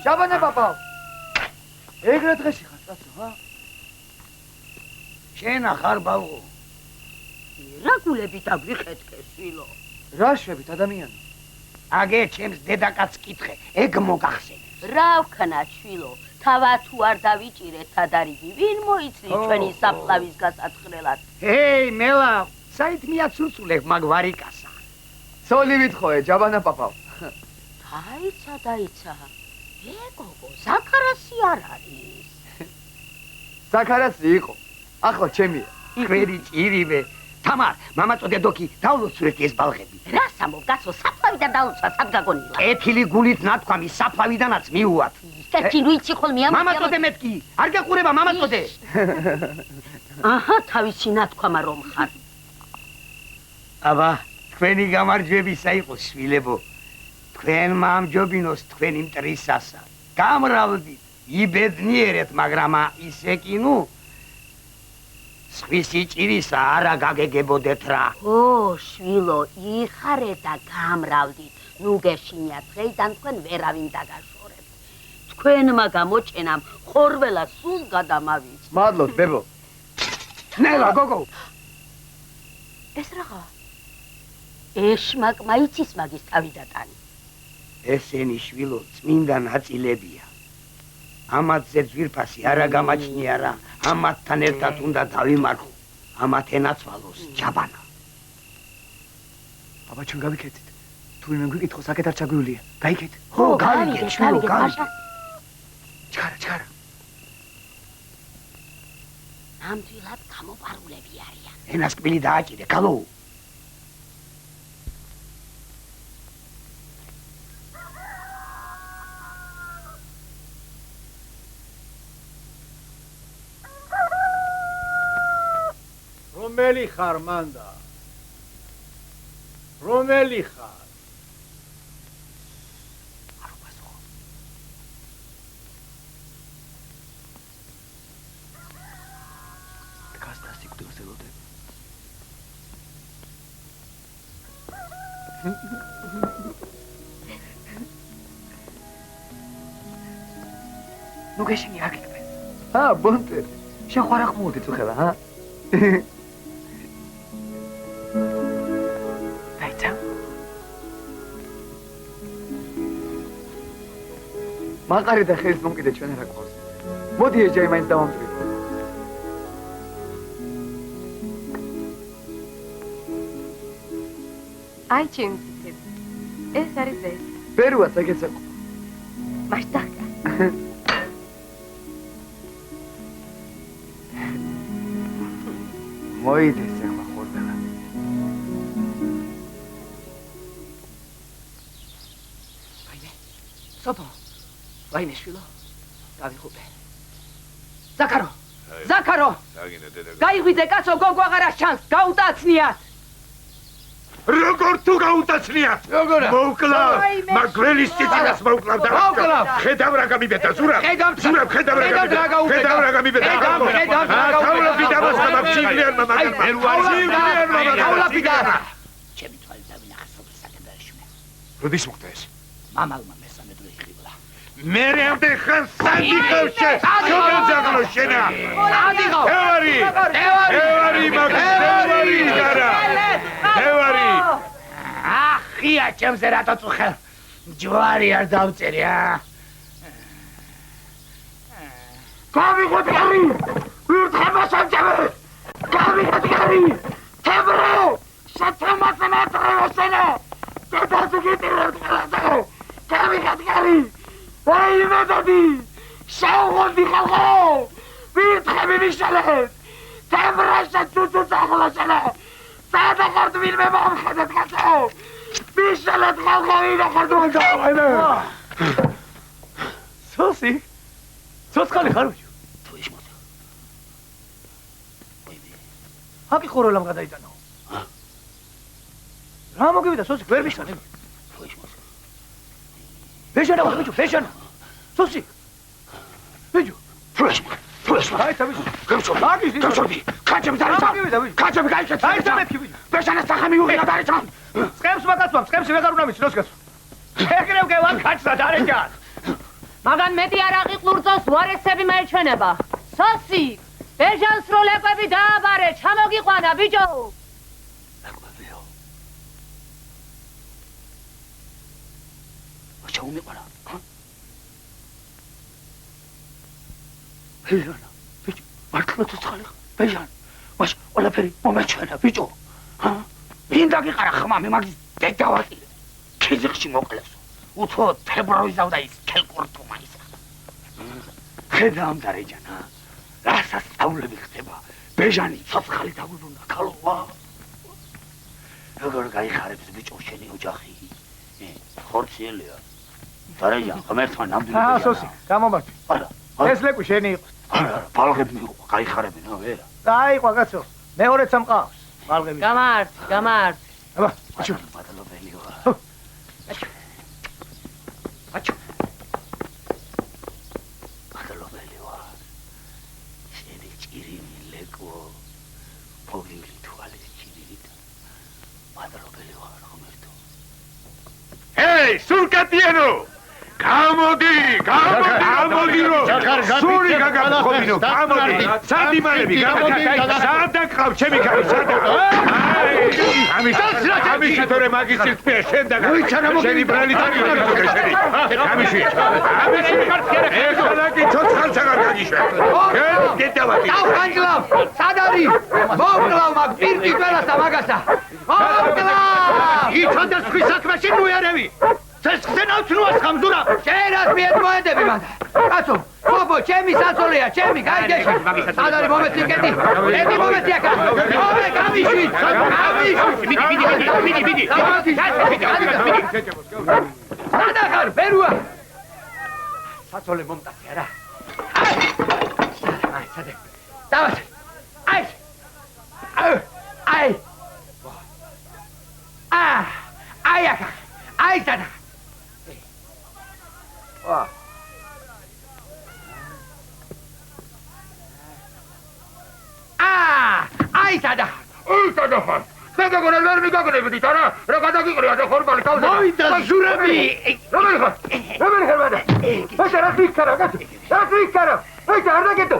შაბანე ბაბა. ეგრე დღეში ხარ, კაცო, ჰა? შენ ახარ ბალღო. რა გულები დაგვიხეთქე, სვილო. რა შვებით ადამიანი? აგე ჩემს დედაკაც კითხე, ეგ მოგახსენე. რა ვქნა, შვილო? თავა თუ არ დავიჭირეთ თადარიგი, ვინ მოიცნი ჩვენი საფლავის გასაცხრელად? ჰეი, მელა, საით მიაცურწულებ მაგ ვარიკასა. სოლი ვითხოვე, ჯაბანა პაპავ. დაიცა. გოგო, ზაქარასი არ არის. ზაქარასი იყო. ახლა ჩემია. ქვერი ჭირივე. თამარ, მამაწოდე დოკი, დავლოცვრეთ ეს ბალღები. რა სამო, გასო საფლავიდან დავლოცვა, სად გაგონილა? კეთილი გულით ნათქვამი საფლავიდანაც მიუვათ. კეთი რუიცი ხოლმე ამ მამაწოდე მეთქი, არ გეყურება მამაწოდე. აჰა, თავისი ნათქვამა რომ ხარ. აბა, თქვენი გამარჯვებისა იყოს, შვილებო. თქვენმა ამჯობინოს თქვენი მტრისასა. გამრავლდით, იბედნიერეთ, მაგრამ ისე კი ნუ სხვისი ჭირისა არა გაგეგებოდეთ რა. ო, შვილო, იხარე და გამრავლდით. ნუ გეშინია დღეიდან თქვენ ვერავინ დაგაშორებთ. თქვენმა გამოჩენამ ხორველა სულ გადამავიწყდა. მადლობთ, ბებო. ნელა, გოგო. ეს რაღა? ეშმაკმა იცის მაგის თავი დატანი. ესენი შვილო წმინდა ნაწილებია. ამათზე ძვირფასი არა გამაჩნია რა. ამათთან ერთად უნდა დავიმარხო. ამათ ენაცვალოს ჯაბანა. აბა ჩვენ გავიქეთით. თუ ვინმე გვიკითხოს, აქეთ არ ჩაგვივლია. გაიქეთ. ხო, გავიგეთ, შვილო, გავიგეთ. ჩქარა. ნამდვილად გამოპარულები არიან. ენას კბილი დააჭირე, გალო. რომელი ხარ მანდა? რომელი ხარ? ნუ გეშინი არ გიქბეს. ჰა, ბონტერი. შენ ხარ ახმოვდი თუ ხელა, ჰა? დაიცა. მაყარი და ხელს მომკიდე ჩვენ რა გყავს. მოდი ეჯაი მაინც დავამტვირო. აი ჩემი ციფრები. ეს არის ეს. ბერუას ეგეც აქვს. მასტაკა. მოიდეს ახლა ხორბელა. სოფო. ვაიმე შვილო. დავიხუპე. ზაქარო. გაიღვიძე კაცო, გოგო აღარა ჩანს, გაუტაცნიათ. როგორ თუ გაუტაცნიათ? მოვკლავ, მაგველის ციცინას მოვკლავ და ხედავ რა გამიბედა, ზურაბ რა გამიბედა. თავლაფი დამასხამა ციგლიანმა მაგარმა. ჩემი თვალით დავინახე სოფლის საკედარში. როდის მოხდა ეს? მამალმა მესამე დრო იხიბლა. მე რამდე ხან სადიღავ შეგაძაღლო შენა. სადიღავ. ევარი გარა. ევარი. ახია ჩემზე რატო წუხელ. ჯვარი არ დავწერი ა. გამიგოდგარი. ვირთხება სამჯერად. გამიგოდგარი. თებრე. შეთემაზე მეტრეო შენა. დედაზე გიტირებ ხოლმე. გამიგოდგარი. ვაი მედოდი. შაუღონდი ხალხო. ვირთხები მიშალეთ. თებრეშა ცუცუცა ხოლმე. სადა ხარდ ვინმე მომხედეთ კაცო. მიშალეთ ხალხო ვინა ხარდ მომდავაინე. სოსი. სოცხალი ხარ ბიჭო. თუ ის მოდი. აკი ხოროლამ გადაიტანო. რა მოგივიდა სოსი ვერ მიშანე. თუ ის მოდი. ბეჟანა ვარ ბიჭო, ბეჟანა. სოსი. ბიჭო, აი საბიჭო. გამწო. გამწოდი. კაჭები დარიცა. კაჭები გაიქეთ. აი სამეფი ბიჭო. ბეჟანა სახამი უღია დარიცა. სკემს მაგაცვამ, სკემს ვეღარ უნდა ვიცი, ნოსკაცო. ეგრევ გევან კაჭსა დარეჯა. მაგან მეტი არაყი ყურძოს ვარესები მაეჩვენება. სოსი, ბეჟანს როლეპები დააბარე, ჩამოგიყვანა ბიჭო. აკბებიო. ოჩა უმიყვარა. ბეჟანა, ბიჭო, მართლა ცოცხალი ხარ. ბეჟანა, მაშ ყველაფერი მომეჩვენა ბიჭო. ვინ დაგიყარა ხმამი მაგის დედავატი. ქიზიყში მოკლესო. უთო თებროიზავდა ის ქელკურტუმა ის. ხედა ამ დარეჯანა. რასაც სწავლები ხდება. ბეჟანი ცოცხალი დაგვიბრუნდა ქალოვა. როგორ გაიხარებს ბიჭო შენი ოჯახი? ხორციელია. დარეჯან ღმერთმა ნამდვილი ბეჟანა. სოსი, გამომართვი. არა. ეს ლეკვი შენი იყო. არა, ბალღები მიიღო, გაიხარებენ, ვერა. დაიყვა კაცო. მეორეც ამყავს. ბალღები. გამართ. აბა, აჩუ. მადლობელი ვარ. აჩუ. მადლობელი ვარ. შენი ჭირიმი ლეკო. ფოგილი თვალის ჭირით. მადლობელი ვარ ღმერთო. ჰეი, სულკატიანო! გამოდი, გამოდირო. სული გაგახობინო, გამოდი. სადიმალები, გამოდი. სადა ყავ, ჩემი კაცი, სადა. ამიში თორე მაგის სიტყვია შენ და შენი ბრალი დაგიგო შენი. ამიში. ეხლა კი ცოცხალს აღარ გაგიშვე. შენ გეტავდი. დაუ ხანჯლავ, სად არის? მოვკლავ მაგ პირკი ყველასა მაგასა. მოვკლავ! იცოდა სხვის საქმეში ნუერევი. ეს ხსენავ ცნუას ხამზურა. შენას მიეთმოედები მან. კაცო, ბობო, ჩემი საწოლია, ჩემი, გაიგეში. სად არის მომეცი კეტი? კეტი მომეცი აქ. ოვე, გამიშვი. მიდი. სადა ხარ, ბერუა. საწოლე მომტაცი არა. აი, სადე. დავას. აი. აი აქ. აი სადა. ვა. აი სადა. უსადახარ. საგაგონა ვერ მიგაგნებდით არა? რა გადაგიყრია და ხორბალი თავზე. მოვიდა ზურები. რომელი ხარ მანდ? ეს რა ვიქარა, კაცო? რა ვიქარა? ეს არ დაგედო.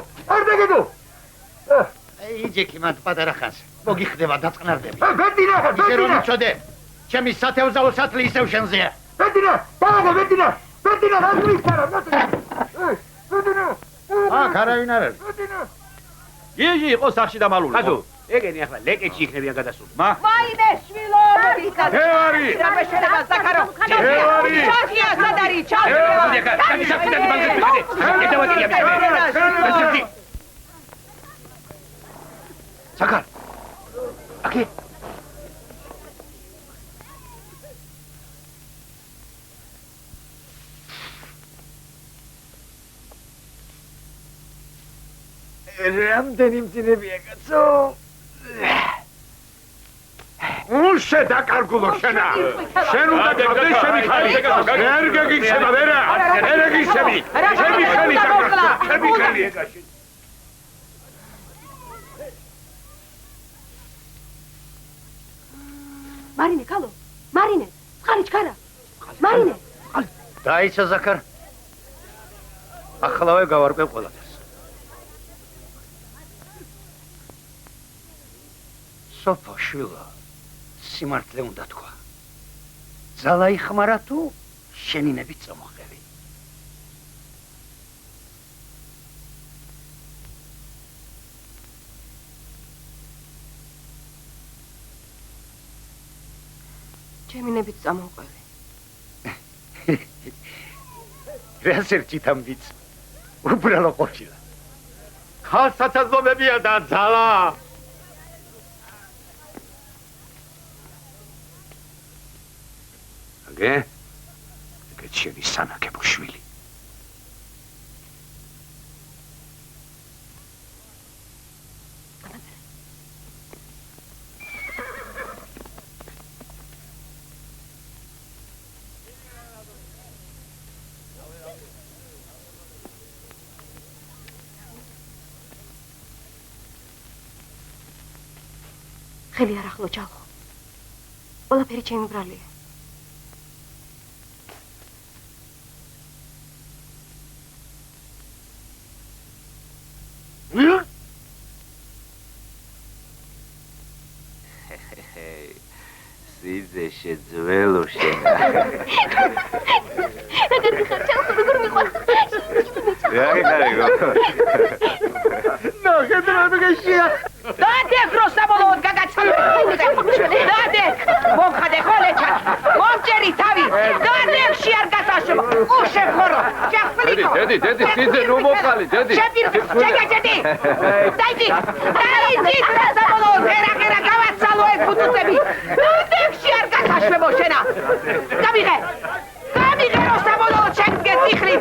იჯექი მათ პატარა ხანს. მოგიხდება დაწყნარდები. ბედინა. ისე რომ იცოდე, ჩემი სათევზაო სათლი ისევ შენზეა. ბედინა, რა ვიქარა, ბედინა. აქ არავინ არ არის. იეჟი იყო სახში დამალული. კაცო, ეგენი ახლა ლეკეთში იქნებიან გადასული. ვაიმე შვილო, ევარი. ჩაჭია სად არის? საკარ. აკი. რამდენი მძინებია კაცო? უშე დაკარგულო შენა. შენ უნდა გაგდეს ჩემი ხალი. ვერ გაგიქცევა ვერა. ვერ გაგიქცევი. ჩემი ხალი დაკარგა. ჩემი ხალი ეგაში. მარინე, ქალო. მარინე, წყალი ჩქარა. მარინე. დაიცა ზაქარ. ახალავე გავარკვევ ყველაფერს. სოფო შვილო, სიმართლე უნდა თქვა. ძალა იხმარა თუ შენინებით წამოღები. ჩემინებით წამოვყევი. რას ერჩით ამ ვიც? უბრალო ყოფილა. ხალხსაცაზომებია და ძალა. აგე? ეგეც შენი სანაკებო შვილი. ხელი არ ახლო ჩალო. ყველაფერი ჩემი ბრალია. სიძე შეძველო შენა. როგორ ხარჩალო, როგორ მიყვარს. რა გიქარიგო? ნო, შედროდი გეშია. დადეკ რო საბოლოოდ გაგაცალო. დადეკ. მომხადე ხოლეჩა. მომჭერი თავი. დადეკ შეარ გასაშო. უშე ხორო. შეხლიკო. დედი, სიძე ნუ მოყალი, დედი. შეგეჭედი. დაიდი. დაიდი საბოლოოდ ერა გავაცალო ეს ფუტუსები. დადეკ შეარ გასაშო შენა. გამიღე. გამიღე რო საბოლოოდ შეგდგე ციხლი.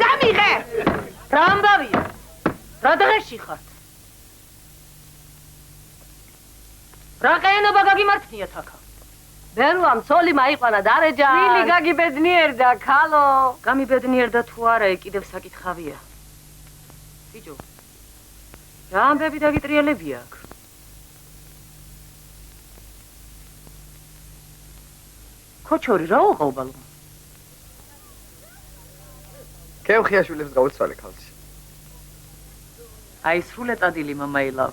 გამიღე. რა ამბავია? რა დღეში ხართ? რა ყენობა გაგიმართნიათ აქა? ბერუამ ცოლი მაიყვანა დარეჯა. მილი გაგიბედნიერდა, ქალო. გამიბედნიერდა თუ არა, კიდევ საკითხავია. ბიჭო. რა ამბები დაგიტრიალებია აქ? ქოჩორი რა უყავბალო? კევხიაშვილებს გაუცვალე ქალში. აი სრულეთ ადილი მამაილავ.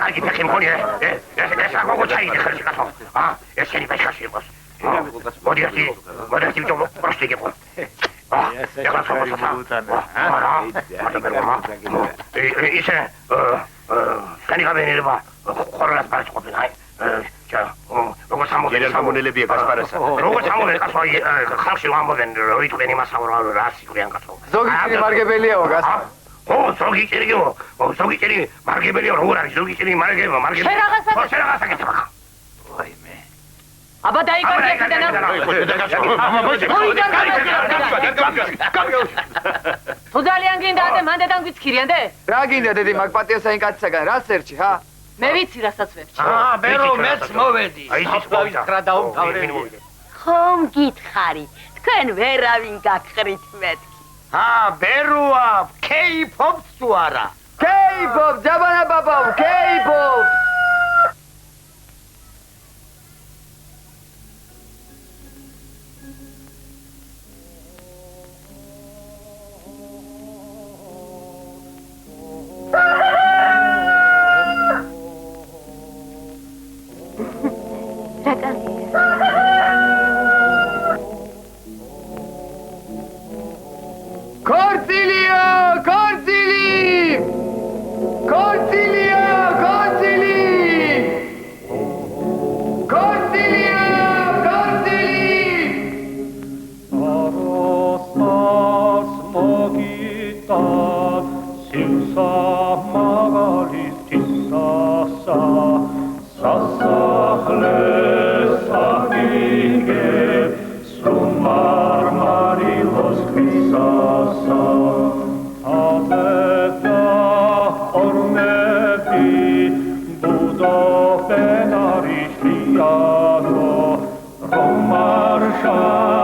კარგი ფეხი მქონია. ეს რა გოგო ჩაიდე ხელში კაცო. ესენი ფეხში იყოს. მოდი ბიჭო, პროსტი გიყო. ეხლა ისე კანი გამენერება ხორლას პარჩყოფინა. როგორც სამონელებია გასპარესა. როგორც სამონელი კაცო, ხალხში ვამბობენ, რომ თქვენი მასავრა რა სიკვდიან კაცო. ზოგი წილი მარგებელიაო გასა. ზოგი ჭირი მარგებელია როგორ არის ზოგი ჭირი მარგება შენ რაღაცა გეთება ვაიმე აბა დაიგორდი აქედანა თუ ძალიან გინდა ადე მანდე დამგვიცქირიანდე რა გინდა დედი მაგ პატიოსანი კაცისაგან რა სერჩი ხა მე ვიცი რასაც ვერჩი ბერო მეც მოვედი საფლავის ხრა დაუმთავრე ხომ გითხარით თქვენ ვერავინ გაგხრით მეთქი ბეროა კეიფობს თუ არა კეიფობს ჯაბანა ბაბაო კეიფობს Sasa, ხარ